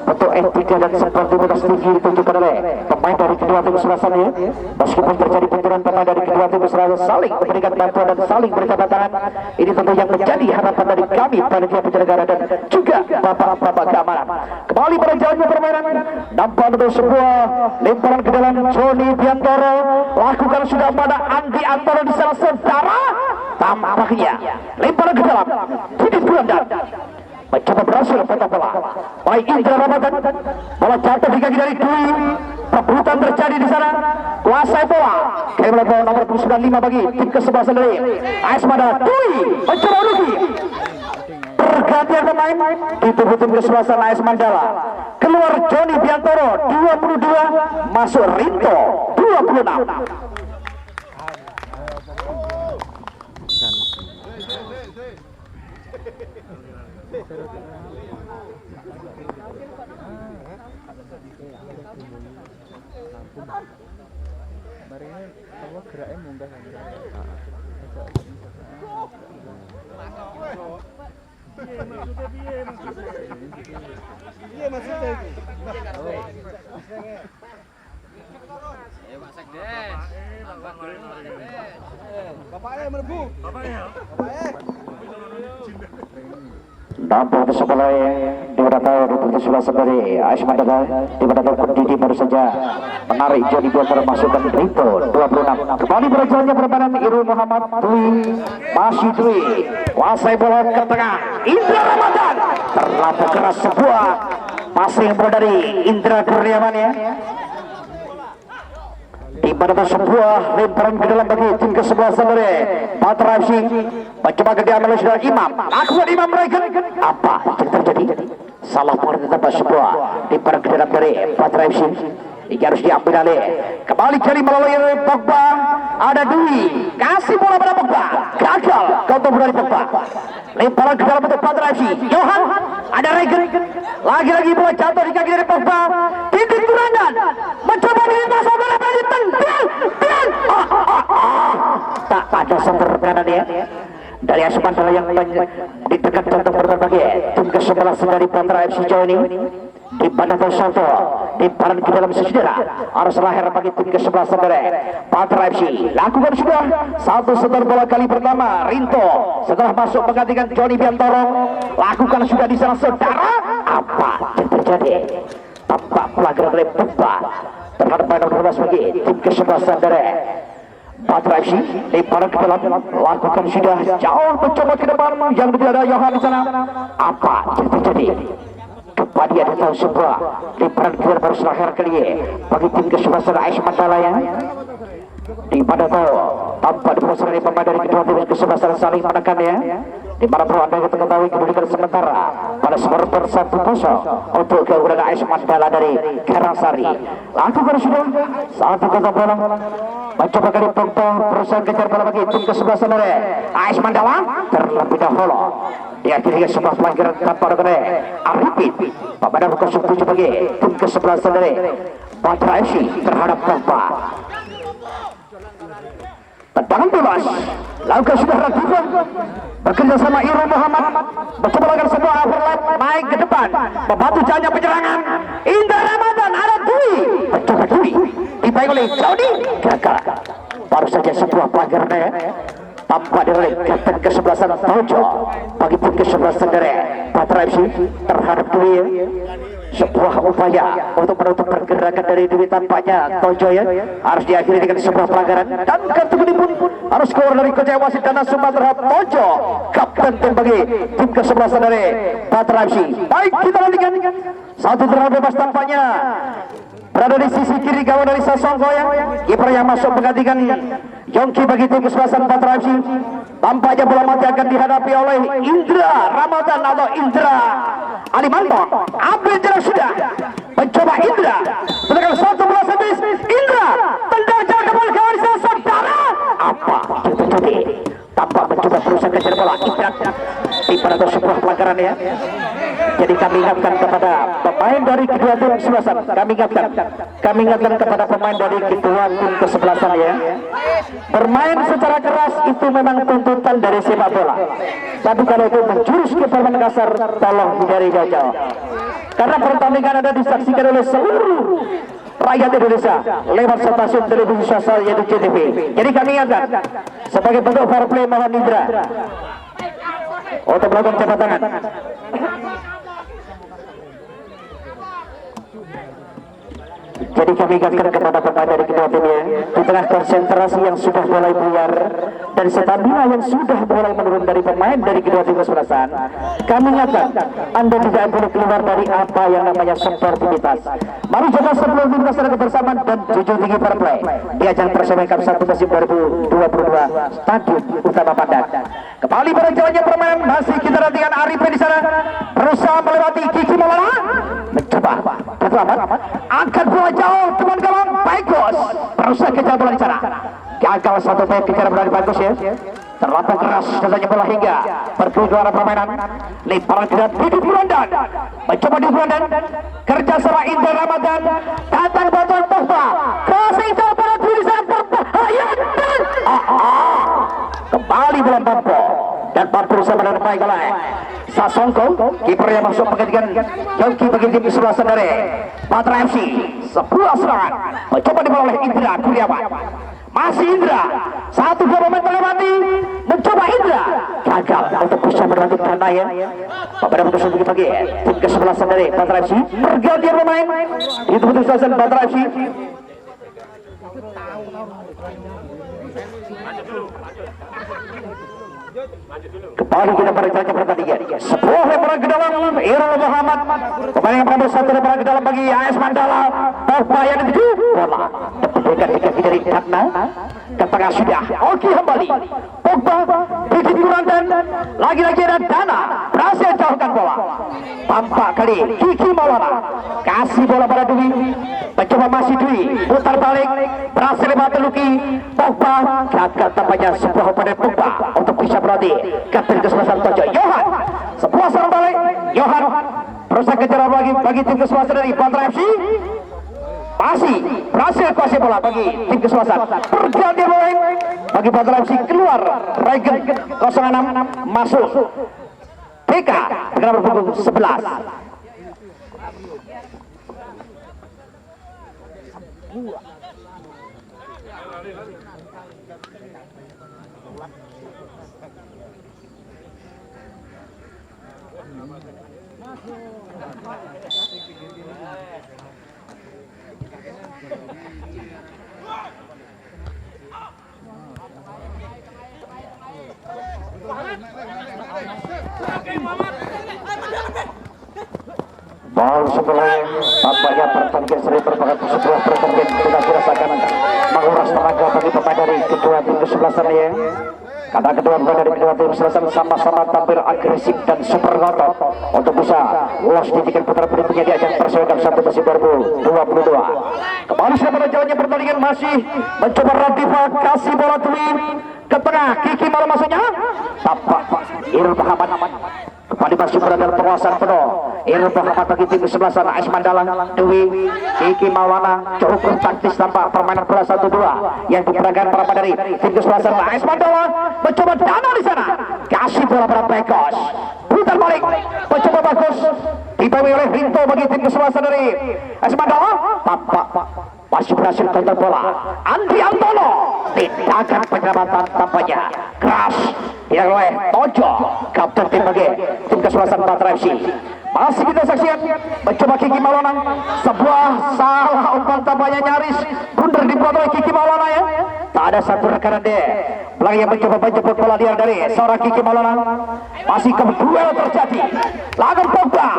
bentuk etika dan sportivitas tinggi ditunjukkan oleh pemain dari kedua tim sebelasannya. Meskipun terjadi benturan pemain dari kedua tim sebelasan saling memberikan bantuan dan saling berjabat tangan. Ini tentu yang menjadi harapan dari kami panitia penyelenggara dan juga bapak-bapak keamanan. Kembali pada jalannya permainan, nampak ada sebuah lemparan ke dalam Joni Biantoro, lakukan sudah pada Andi Antoro di sana saudara. Tampaknya lemparan ke dalam Didit Bulandan mencoba berhasil foto bola. Baik Indra Ramadan, bola jatuh di kaki dari Dwi. Perebutan terjadi di sana. Kuasai bola. Kembali bola nomor 95 bagi tim kesebelasan dari AS Mandala. Dwi mencoba rugi. Pergantian pemain di tubuh tim kesebelasan AS Mandala. Keluar Joni Biantoro 22, masuk Rinto 26. Mari ini apa geraknya munggah kan? Piye maksudnya itu? Pak Sekdes. Bapaknya merebu. Bapaknya. Nampak sebelah diberatakan di sebelah dari AS Mandala diberatakan Didi baru saja menarik Joni Biantoro masukkan Rito 26. Kembali berjalannya permainan Irul Muhammad Dwi masih Dwi kuasai bola ke tengah Indra Ramadan terlalu keras sebuah passing bola dari Indra Kurniawan ya. Di mana sebuah lemparan ke dalam bagi tim kesebelasan dari Patra FC mencoba ke diambil oleh saudara Imam. Lakukan Imam Regen. Apa yang terjadi? Salah pengertian sebuah lemparan ke dalam dari Patra FC. Ini harus diambil alih. Kembali kali melalui Pogba. Ada Dwi. Kasih bola pada Pogba. Gagal. Counter dari Pogba. Lemparan ke dalam untuk Patra FC. Johan. Ada Regen. Lagi-lagi bola jatuh di kaki dari Pogba. Didit Bulandan mencoba dilintas bola pada tak ada center kanan ya dari AS Mandala yang ditekan contoh berbagai tim kesebelasan dari Patra FC jauh ini di Bandar Soto di paran ke dalam saudara harus lahir bagi tim kesebelasan dari Patra FC. Lakukan sudah satu setor bola kali pertama Rinto setelah masuk menggantikan Joni Biantoro. Lakukan sudah di sana saudara. Apa yang terjadi? Tampak pelanggaran oleh Pogba terhadap pemain nomor 12 bagi tim kesebelasan dari Patra FC. Lemparan ke dalam lakukan sudah jauh mencoba ke depan yang tidak ada Johan di sana. Apa yang terjadi? Kembali ada tahu sebuah lemparan ke dalam baru selahir kali bagi tim kesebelasan AS Mandala ya. Di mana tahu tanpa diproses dari pemain dari kedua tim kesebelasan saling menekan ya. Di mana perlu anda ketahui kedudukan sementara pada skor 1-0 untuk keunggulan AS Mandala dari Karangsari. Lakukan sudah satu kota bola mencoba kali Pogba berusaha kejar bola bagi tim kesebelasan dari AS Mandala terlebih dahulu diakhiri sebuah pelanggaran tanpa oleh Arifin pemain nomor 07 bagi tim kesebelasan dari Patra FC terhadap Pogba. Tendangan bebas lakukan sudah Rafiqah bekerja sama Irul Muhammad mencoba lakukan sebuah overlap naik ke depan membantu jalannya penyerangan Indra Ramadan ada Dwi Sebuah Dwi dibaik oleh Jody gagal. Baru saja sebuah pelanggaran tampak oleh kapten kesebelasan Tojo bagi tim kesebelasan dari Patra FC terhadap Dwi. Sebuah upaya untuk menutup pergerakan dari Dwi tampaknya Tojo ya harus diakhiri dengan sebuah pelanggaran dan kartu kuning pun harus keluar dari kocek wasit dan Sumba terhadap Tojo kapten tim bagi tim kesebelasan dari Patra FC. Baik, kita lanjutkan satu tendangan bebas tampaknya berada di sisi kiri gawang dari Sasongko yang kiper yang masuk menggantikan Yongki bagi tim kesebelasan Patra FC. Tampaknya bola mati akan dihadapi oleh Indra Ramadan atau Indra Alimanto. Ambil jarak sudah mencoba Indra menangkan satu bola habis. Indra tendang jarak kembali ke waris saudara. Apa yang terjadi? Tampak mencoba berusaha kejar bola Indra tiba atau sebuah pelanggaran ya. Jadi kami ingatkan kepada pemain dari kedua tim kesebelasan, kami ingatkan kepada pemain dari kedua tim kesebelasan ya, bermain secara keras itu memang tuntutan dari sepak bola, tapi kalau itu menjurus ke permainan kasar tolong hindari jauh-jauh, karena pertandingan ada disaksikan oleh seluruh rakyat Indonesia lewat stasiun televisi swasta yaitu JTV. Jadi kami ingatkan sebagai bentuk fair play mohon Indra untuk melakukan cepat tangan. Jadi kami ingatkan kepada pemain dari kedua timnya di tengah konsentrasi yang sudah mulai buyar dan stamina yang sudah mulai menurun dari pemain dari kedua tim kesebelasan. Kami ingatkan Anda tidak boleh keluar dari apa yang namanya sportivitas. Mari jaga sportivitas secara kebersamaan dan jujur tinggi fair play di ajang Persebaya Cup 1 musim 2022 Stadion Utama Pandan. Kembali pada jalannya permainan masih kita nantikan Arifin di sana berusaha melewati Kiki Maulana mencoba selamat angkat bola jauh teman gawang bagus berusaha kejar bola di sana gagal satu poin kejar bola bagus ya terlampau keras datanya bola hingga bertuju arah permainan lemparan ke Didi Burandan mencoba Didi Burandan kerja sama Indra Ramadan datang bantuan Pogba crossing jauh pada Didi sana berbahaya dan kembali bola Pampo dan Pampo berusaha menahan baik oleh Sasongko kiper yang masuk menggantikan Yongki bagi tim kesebelasan dari Patra FC. Sebuah serangan mencoba dibawa oleh Indra Kurniawan. Masih Indra satu dua momen melewati mencoba Indra gagal untuk bisa melanjutkan ya. Pada putusan bagi tim kesebelasan dari Patra FC pergantian pemain itu putusan Patra FC. Kembali kita pada jalannya pertandingan. Sebuah lemparan ke dalam Irul Muhammad. Pemain yang mengambil satu lemparan ke dalam bagi AS Mandala. Pogba yang dituju bola diberikan kaki dari Dana ke tengah sudah. Oke kembali Pogba Didi Burandan lagi-lagi ada Dana berhasil jauhkan bola. Tampak kali Kiki Maulana kasih bola pada Dwi mencoba masih Dwi putar balik berhasil lewat Luki Pogba gagal tampaknya sebuah upaya Pogba untuk bisa berarti kapten kesebelasan Tojo Johan sebuah serang balik Johan berusaha kejar lagi bagi tim kesebelasan dari Patra FC masih berhasil kuasai bola bagi tim kesebelasan pergantian pemain bagi Patra FC keluar Regen 06 masuk TK dengan berpunggung 11. Ball sebelum tampaknya pertandingan seri merupakan sebuah pertandingan sudah dirasakan menguras tenaga bagi pemain dari kedua tim kesebelasan ya. Karena kedua pemain dari kedua tim kesebelasan sama-sama tampil agresif dan super ngotot untuk bisa lolos di tiket putra berikutnya di ajang Persebaya Cup 1 musim 2022. Kembali sudah pada jalannya pertandingan masih mencoba Radifa kasih bola twin ke tengah Kiki malah masuknya tapak Irul Muhammad kembali masih berada dalam penguasaan penuh. Irul Muhammad bagi tim kesebelasan AS Mandala Dewi Kiki Maulana cukup taktis tanpa permainan bola 1-2 yang diperagakan para dari tim kesebelasan AS Mandala mencoba Dana di sana kasih bola pada Pekos putar balik mencoba bagus dibawa oleh Rinto bagi tim kesebelasan dari AS Mandala tampak masih berhasil kontrol bola. Andi Antono tindakan penyelamatan tampaknya keras yang oleh Tojo, kapten tim bagi tim kesebelasan Patra FC. Masih kita saksikan mencoba Kiki Maulana, sebuah salah umpan tampaknya nyaris blunder dibuat oleh Kiki Maulana ya. Tak ada satu rekanan dia belakang yang mencoba menjemput bola dia dari seorang Kiki Maulana. Masih duel terjadi. Lawan Pogba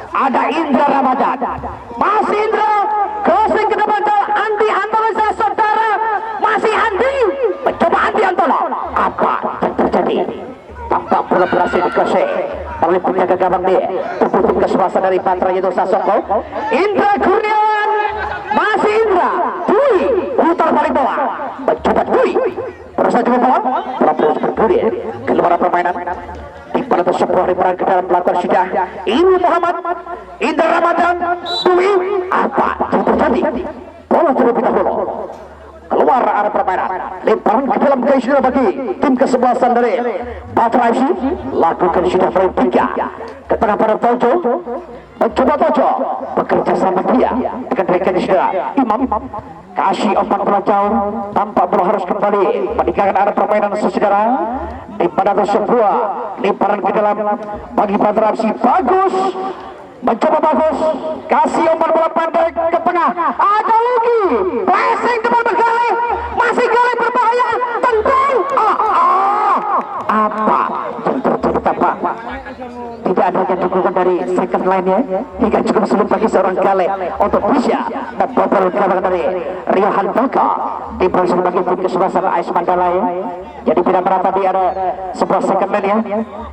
ada Indra Ramadan. Masih Indra crossing ke depan Andi Antono saudara. Masih Andi mencoba Andi Antono. Apa yang terjadi? Tampak bola berhasil dikosek oleh penjaga gawang dia. Terputus kesebelasan dari Patra yaitu Sasongko. Indra Kurniawan. Masih Indra. Dwi putar balik bola. Mencoba Dwi. Berusaha coba bola. Bola terus bergulir keluar permainan. Di pada sebuah ribuan ke dalam melakukan sudah. Ini Muhammad Indra Ramadan. Dwi. Apa yang terjadi? Bola terlebih dahulu keluar arah permainan, lemparan ke dalam keisian bagi tim kesebelasan dari Patra FC. Lakukan sudah frame 3 ke tengah pada Tojo, mencoba Tojo bekerja sama dia dengan rekan saudara Imam. Kasih umpan bola jauh, tampak bola harus kembali meninggalkan arah permainan saudara. Di pada sebuah lemparan ke dalam bagi Patra FC. Bagus, mencoba bagus, kasih umpan bola pendek ke tengah. Ada Luki, passing ke bola bergali, masih gali berbahaya, tentang. Apa yang terjadi tampak? Tidak adanya dukungan dari second line nya hingga cukup sulit bagi seorang Gale untuk bisa membobol gawang dari Rio Handoko di posisi bagi tim kesebelasan AS Mandala ya. Jadi tidak merata di ada sebuah second line ya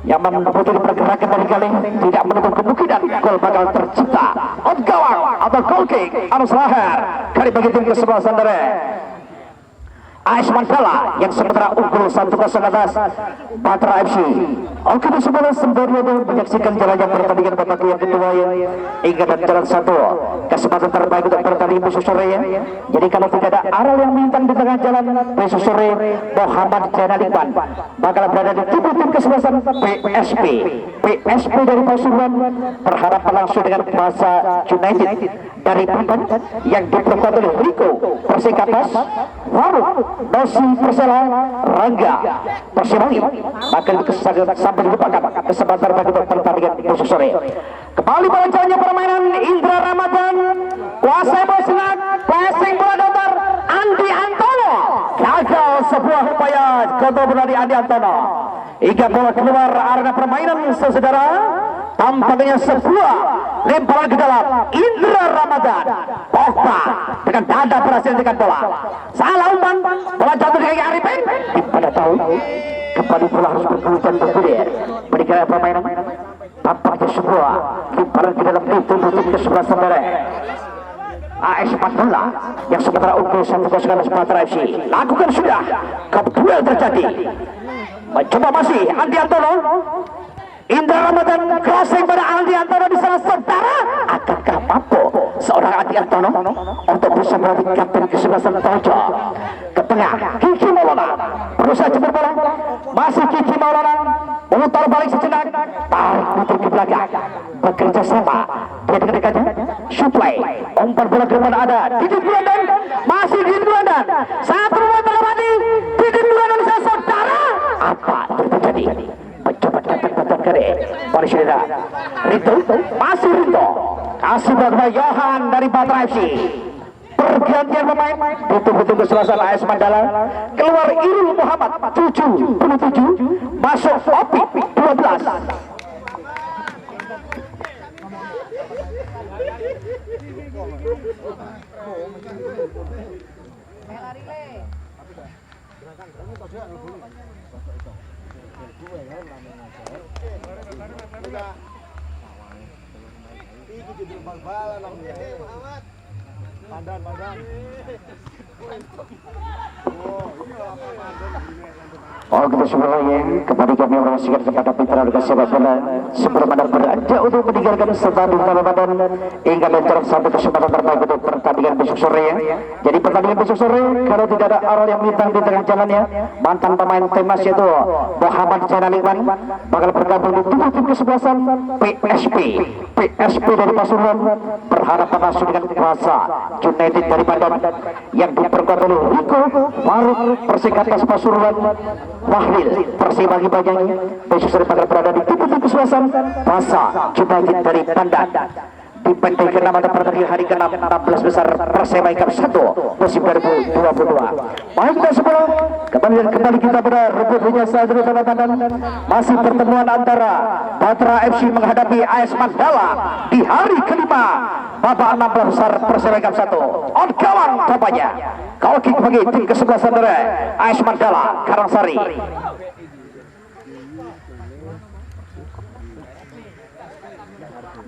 yang membutuhkan pergerakan dari Gale, tidak menutup kemungkinan gol bakal tercipta. Out gawang atau goal kick arus lahir kali bagi tim kesebelasan dari AS Mandala yang sementara unggul 1-0 atas Patra FC. Oke, sebenarnya sembari menyaksikan jalannya pertandingan babak yang kedua ya. Hingga dan jalan satu kesempatan terbaik untuk pertandingan besok sore ya. Jadi kalau tidak ada aral yang bintang di tengah jalan besok sore, Muhammad Zainal Iqbal bakal berada di tim kesebelasan PSP. PSP dari Pasuruan berharap langsung dengan Masa United dari Banten yang diperkuat oleh Rico Persikapas, Faruk Nosi Persela, Rangga Persiwangi. Maka sampai dilupakan kesempatan bagi pertandingan besok sore. Kembali pada jalannya permainan Indra Ramadan, kuasai bola senang, passing bola datar Andi Antono. Gagal sebuah upaya kontrol bola di Andi Antono. Hingga bola keluar arena permainan saudara. Tampaknya sebuah lemparan ke dalam Indra Ramadan. Pogba dengan dada berhasil dengan bola. Salah umpan, bola jatuh di kaki Arifin. Pada tahu kembali bola harus bergulir dan bergulir berikan permainan. Tampaknya sebuah lemparan ke dalam itu untuk kesebelasan dari AS Mandala yang sementara unggul 1-0 Patra FC. Lakukan sudah, duel terjadi. Mencoba masih Andi Antono. Indra Ramadan crossing pada Andi Antono di sana saudara. Akankah mampu seorang Andi Antono untuk bisa melatih kapten kesebelasan Tojo ke tengah? Kiki Maulana berusaha jemput bola, masih Kiki Maulana memutar balik sejenak, tarik putar ke belakang, bekerja sama dia dengan rekannya. Supply umpan bola ke mana ada Didin Buandan, masih Didin Buandan, satu umpan terlewati Didin Buandan di sana saudara. Apa yang terjadi? Mencoba datang kere Parisida Rito, masih Rito kasih bola Johan dari Patra FC. Pergantian pemain ditunggu-tunggu kesebelasan AS Mandala. Keluar Irul Muhammad 77, masuk Opik 12. Itu jadi bal-balan namanya. Pandan. Oh, ini apa pandan ini? Oh kita semuanya kembali kami informasikan kepada mitra rekan sepak bola sebelum anda beranjak untuk meninggalkan stadion Ramadan hingga mencoret satu kesempatan terbaik untuk pertandingan besok sore ya. Jadi pertandingan besok sore kalau tidak ada arah yang melintang di tengah jalannya, mantan pemain Timas yaitu Muhammad Zainal Iqbal bakal bergabung di tubuh tim kesebelasan PSP dari Pasuruan berharap langsung dengan kuasa United dari Padang yang diperkuat oleh Riko Faruk Persikatas Pasuruan Wahlil Persibagi Bajang besok sore bakal berada di tubuh tim kesebelasan Pasa United dari Padang di pentai ke-6 atau pertandingan hari ke-6 16 besar Persebaya Cup 1 musim 2022. Baik kita semua, kembali kita pada rebutnya saat ini masih pertemuan antara Patra FC menghadapi AS Mandala di hari kelima babak 16 besar Persebaya Cup 1. On gawang tampaknya goal kick bagi tim kesebelasan dari AS Mandala Karangsari.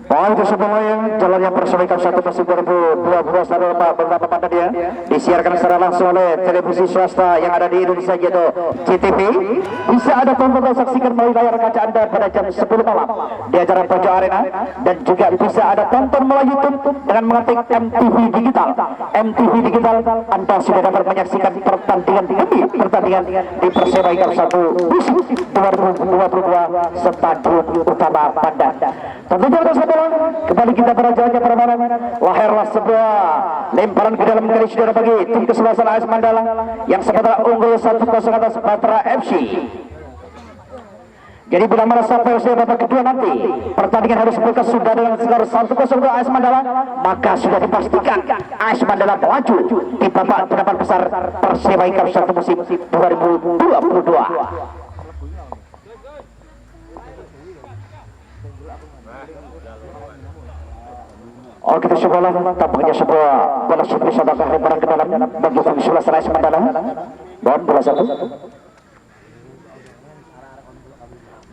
Baik semuanya, jalannya Persebaya Cup 1 musim 2022 beberapa pada dia disiarkan secara langsung oleh televisi swasta yang ada di Indonesia yaitu CTV. Bisa ada tonton saksikan melalui layar kaca Anda pada jam 10 malam di acara Pojok Arena, dan juga bisa ada tonton melalui YouTube dengan mengetik MTV Digital. MTV Digital Anda sudah dapat menyaksikan pertandingan di Persebaya Cup 1 musim 2022 Stadion Utama Pandan. Tentunya kembali kita pada jalannya permainan, lahirlah sebuah lemparan ke dalam garis saudara bagi tim kesebelasan AS Mandala yang sementara unggul 1-0 atas Patra FC. Jadi bila mana sampai usia babak kedua nanti pertandingan harus buka sudah dengan skor 1-0 untuk AS Mandala, maka sudah dipastikan AS Mandala melaju di babak 8 besar Persebaya Cup 1 musim 2022. Oh kita sebelah tampaknya sebuah bola surprise apakah lemparan ke dalam bagi tim sebelah AS Mandala. Bon bola satu.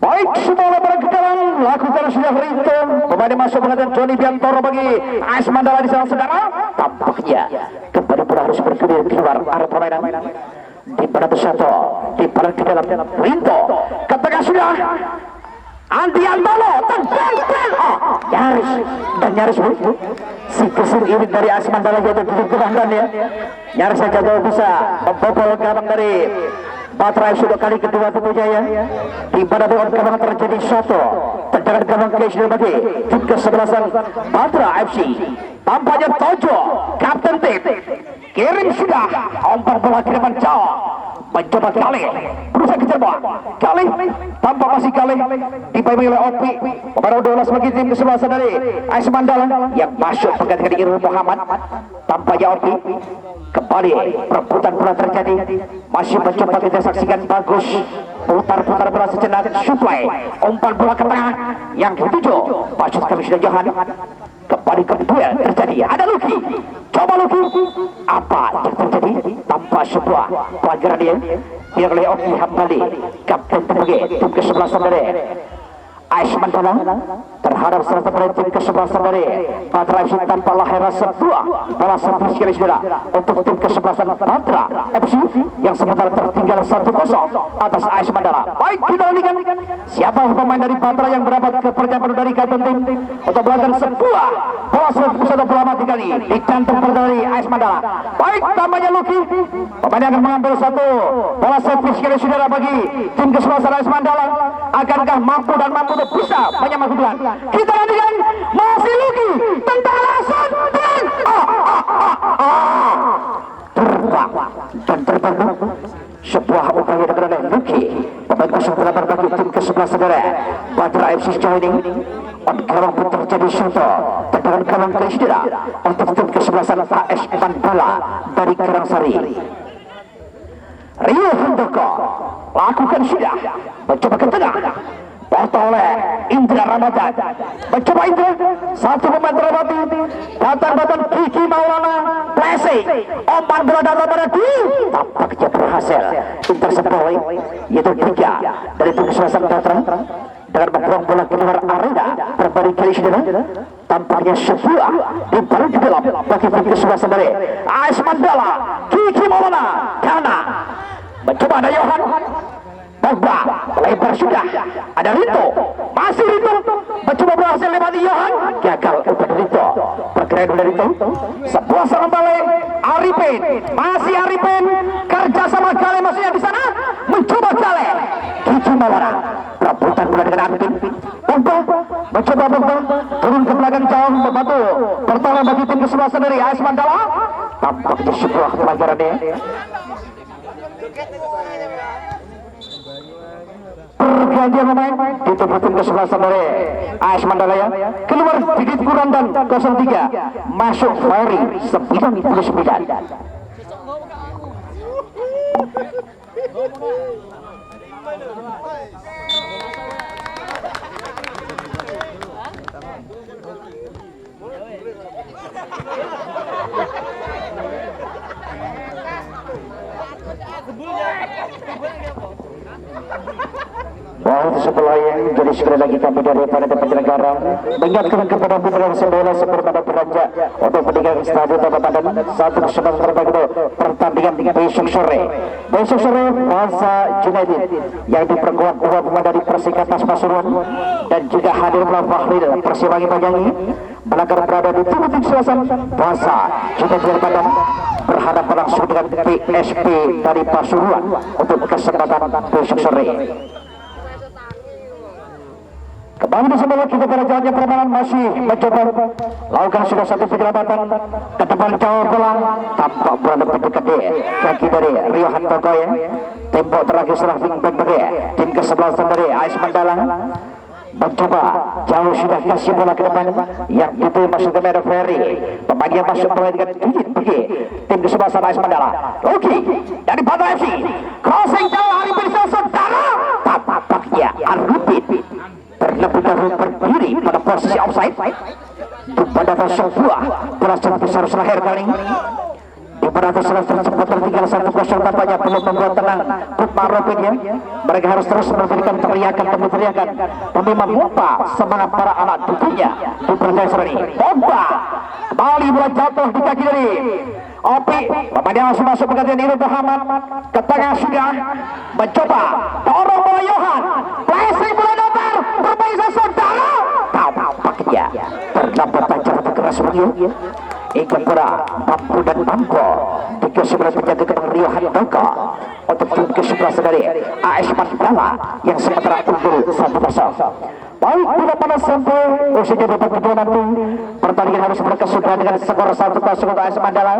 Baik semua lemparan ke dalam lakukan sudah Rinto. Pemain masuk mengatakan Johnny Biantoro bagi AS Mandala di sana saudara. Tampaknya kembali bola harus bergulir keluar arah permainan. Di pada satu di pada ke dalam Rinto. Katakan sudah. Andian Balo nyaris si kesur ini dari AS Mandala jatuh di belakang ya, nyaris saja kalau bisa membobol gawang dari Patra FC kali kedua tentunya ya. Di pada gawang terjadi satu tendangan gawang ke bagi tim kesebelasan Patra FC. Tampaknya Tojo kapten tim kirim sudah umpan bola kiriman jauh mencoba kali berusaha kejar bola kali tanpa masih kali dipakai oleh Opi pemain 12 bagi tim kesebelasan dari AS Mandala yang masuk penggantikan Irul Muhammad. Tampaknya Opi kembali perebutan bola terjadi, masih mencoba kita saksikan bagus putar bola sejenak supply umpan bola ke tengah yang dituju pasut kami sudah Johan. Kembali ke duel terjadi, ada Luki, coba Luki, apa yang terjadi tanpa sebuah pelanggaran dia yang oleh Oki Hambali kapten sebagai tim kesebelasan dari AS Mandala terhadap salah satu tim kesebelasan dari Patra FC tanpa lahirlah sebuah bola servis sekali saudara untuk tim kesebelasan Patra FC yang sementara tertinggal 1-0 atas AS Mandala. Baik kita lanjutkan siapa pemain dari Patra yang mendapat kepercayaan dari kapten tim untuk melakukan sebuah bola servis atau bola mati kali di kantung dari AS Mandala. Baik namanya Luki, pemain yang akan mengambil satu bola servis sekali saudara bagi tim kesebelasan AS Mandala. Akankah mampu untuk bisa menyamar kedudukan? Kita lanjutkan masih Luki tentang alasan terbang sebuah upaya dari Luki pemain 08 bagi tim kesebelasan dari Patra FC sejauh ini. On gawang pun terjadi satu tendangan gawang kali saudara untuk tim kesebelasan AS Mandala dari Karangsari. Rio Handoko lakukan sudah mencoba ke tengah potong oleh Indra Ramadan, mencoba Indra satu pemain terobati datang Kiki Maulana Plesing umpan bola datang pada tampaknya berhasil intercept yaitu 3 dari tim kesebelasan Patra dengan membuang bola keluar arena berbalik kali saudara. Tampaknya sebuah lemparan ke dalam bagi tim kesebelasan dari AS Mandala. Kiki Maulana karena mencoba ada Johan Pogba lebar sudah, ada Rito, masih Rito mencoba berhasil lewat Johan, gagal untuk Rito, pergerakan dari Rito, sebuah serangan balik Arifin, masih Arifin, kerja sama Gale maksudnya di sana, mencoba Gale, Kiki Mawara, perebutan bola dengan Arifin, Pogba mencoba Pogba turun ke belakang jauh membantu pertolongan bagi tim kesebelah sendiri AS Mandala, tampaknya sebuah pelanggaran ya. Pergantian pemain di tubuh tim kesebelasan dari AS Mandala ya. Keluar Didit Kurang dan 03 masuk Ferry 99. Bahwa sebelah yang jadi sekali lagi kami dari panitia penyelenggara mengingatkan kepada putra sembola seperti beranjak untuk peninggalan stadion Babadan satu kesempatan terbaik untuk pertandingan besok sore. Besok sore Bangsa United yang diperkuat dua pemain dari Persikapas Pasuruan dan juga hadir Mullah Fahril Persiwangi Majangi melanggar berada di tubuh tim selatan Bangsa United Badan berhadapan langsung dengan PSP dari Pasuruan untuk kesempatan besok sore. Kembali di sebelah kita pada jalannya permainan masih mencoba lakukan sudah satu penyelamatan ke depan jauh bola tampak bola berdekat kaki dari Rio Hantoko ya. Tembok terakhir setelah wingback bagi tim ke-11 dari AS Mandala mencoba jauh sudah kasih bola ke depan yang itu masuk ke merah Ferry pemain yang masuk bola dengan Didit bagi tim ke-11 AS Mandala. Oke dari Batra FC crossing jauh Arifin saudara tampaknya Arifin terlebih dahulu berdiri pada posisi offside pada sebuah belasan besar selahir kali di pada selesai sempat tertinggal 1-0 tampaknya belum membuat tenang Putma Robin ya. Mereka harus terus memberikan teriakan demi memompa semangat para anak dukungnya di pertandingan ini. Pogba kembali bola jatuh di kaki dari Opi, pemain yang langsung masuk pergantian Irul Muhammad ke tengah sudah mencoba dorong bola Johan, flashing bola datar bermain saudara tampaknya terdapat tancap keras bagi ikut bola Bambu dan Bambo tiga sebelah penjaga ke Rio Handoko untuk tim ke-11 dari AS Mandala yang sementara unggul 1-0. Baik bila pada sampai usianya babak kedua nanti pertandingan harus berkesudahan dengan skor 1-0 untuk AS Mandala,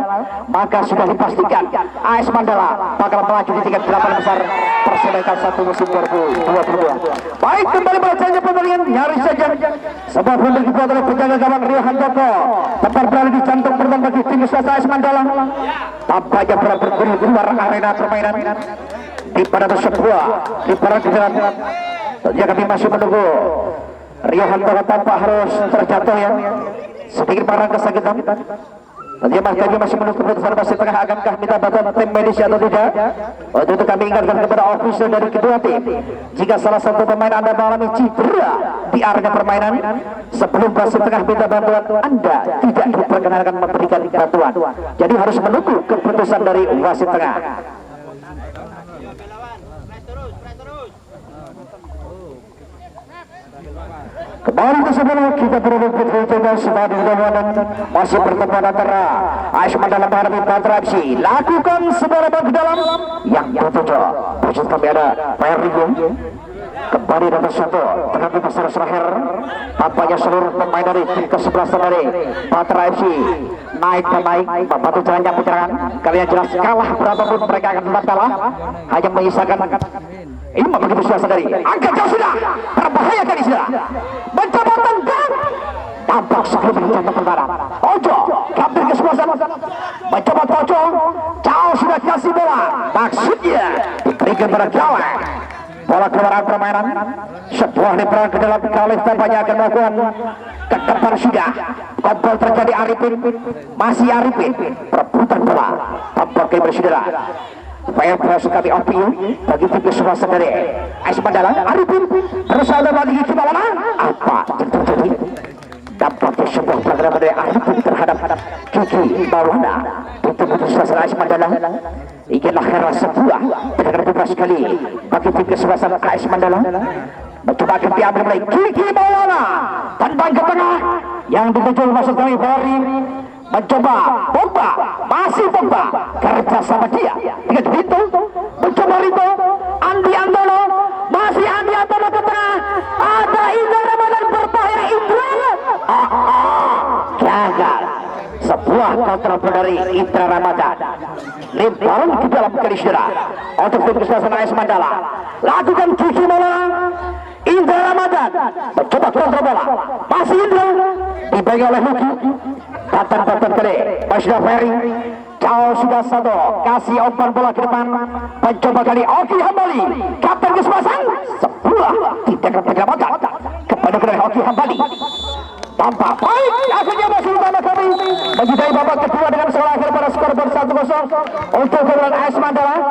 maka sudah dipastikan AS Mandala bakal melaju di tingkat 8 besar perselenggan 1 musim 2022. Baik kembali berjalannya pertandingan nyaris saja sebuah blunder dibuat oleh penjaga gawang Rio Handoko tepat berada di jantung pertandingan bagi tim AS Mandala. Tampaknya bola bergulir di luar arena permainan di pada sebuah di pada jalan. Ya kami masih menunggu Rio Handoko tampak harus terjatuh ya sedikit parah kesakitan. Dia masih menunggu keputusan wasit tengah akankah minta bantuan tim medis atau tidak. Untuk itu kami ingatkan kepada ofisial dari kedua tim jika salah satu pemain Anda mengalami cedera di area permainan sebelum wasit tengah minta bantuan Anda tidak diperkenankan memberikan bantuan. Jadi harus menunggu keputusan dari wasit tengah. Kembali ke sebelah kita berebut dengan sebagai dan masih pertemuan antara AS Mandala menghadapi Batra FC. Lakukan sebuah babak ke dalam yang tertuju. Posisi kami ada Ferry kembali datang satu dengan besar terakhir. Tampaknya seluruh pemain dari tim ke-11 dari Batra FC naik membantu jalannya penyerangan. Kalian jelas kalah berapapun mereka akan tetap kalah. Hanya menyisakan ini begitu sudah sadari. Angkat jauh sudah berbahaya kali sudah. Mencoba tendang. Tampak sebelum menjatuh perbaran. Ojo, kapten ke-11 mencoba Tojo. Jauh sudah kasih bola. Maksudnya diberikan pada Jawa. Bola keluaran permainan. Sebuah lebaran ke dalam kali tampaknya akan melakukan ke depan sudah. Kompol terjadi Arifin. Masih Arifin. Perebutan bola. Tampaknya bersaudara. Fair press kami opio bagi tim ke-11 dari AS Mandala. Arifin berusaha lagi gimana? Apa terjadi? Dampaknya sebuah pelanggaran dari Arifin terhadap Kiki Maulana betul-betul suasana AS Mandala. Inilah era sebuah tendangan bebas kali bagi tim kesebelasan AS Mandala. Mencoba akan diambil oleh Kiki Maulana, tendang ke tengah yang dituju masuk kami Ferry. Mencoba Pogba, masih Pogba kerja sama dia dengan Rito. Mencoba Rito, Andi Antono, masih Andi Antono ke tengah. Ada Indra Ramadan berbahaya. Indra gagal. Sebuah counter dari Indra Ramadan. Lemparan ke dalam Kalistera untuk tim kesebelasan AS Mandala. Lakukan Kiki Maulana. Indra Ramadan mencoba counter bola, masih Indra dipegang oleh Huki. Batan kali Bashir Ferry jauh sudah satu, kasih umpan bola ke depan. Mencoba kali Oki Hambali, kapten kesebelasan. Sebuah tindakan penyelamatan kepada Oki Hambali. Tampak baik, akhirnya masih utama kami menyudahi babak kedua dengan skor akhir pada skor 1-0 untuk keunggulan AS Mandala.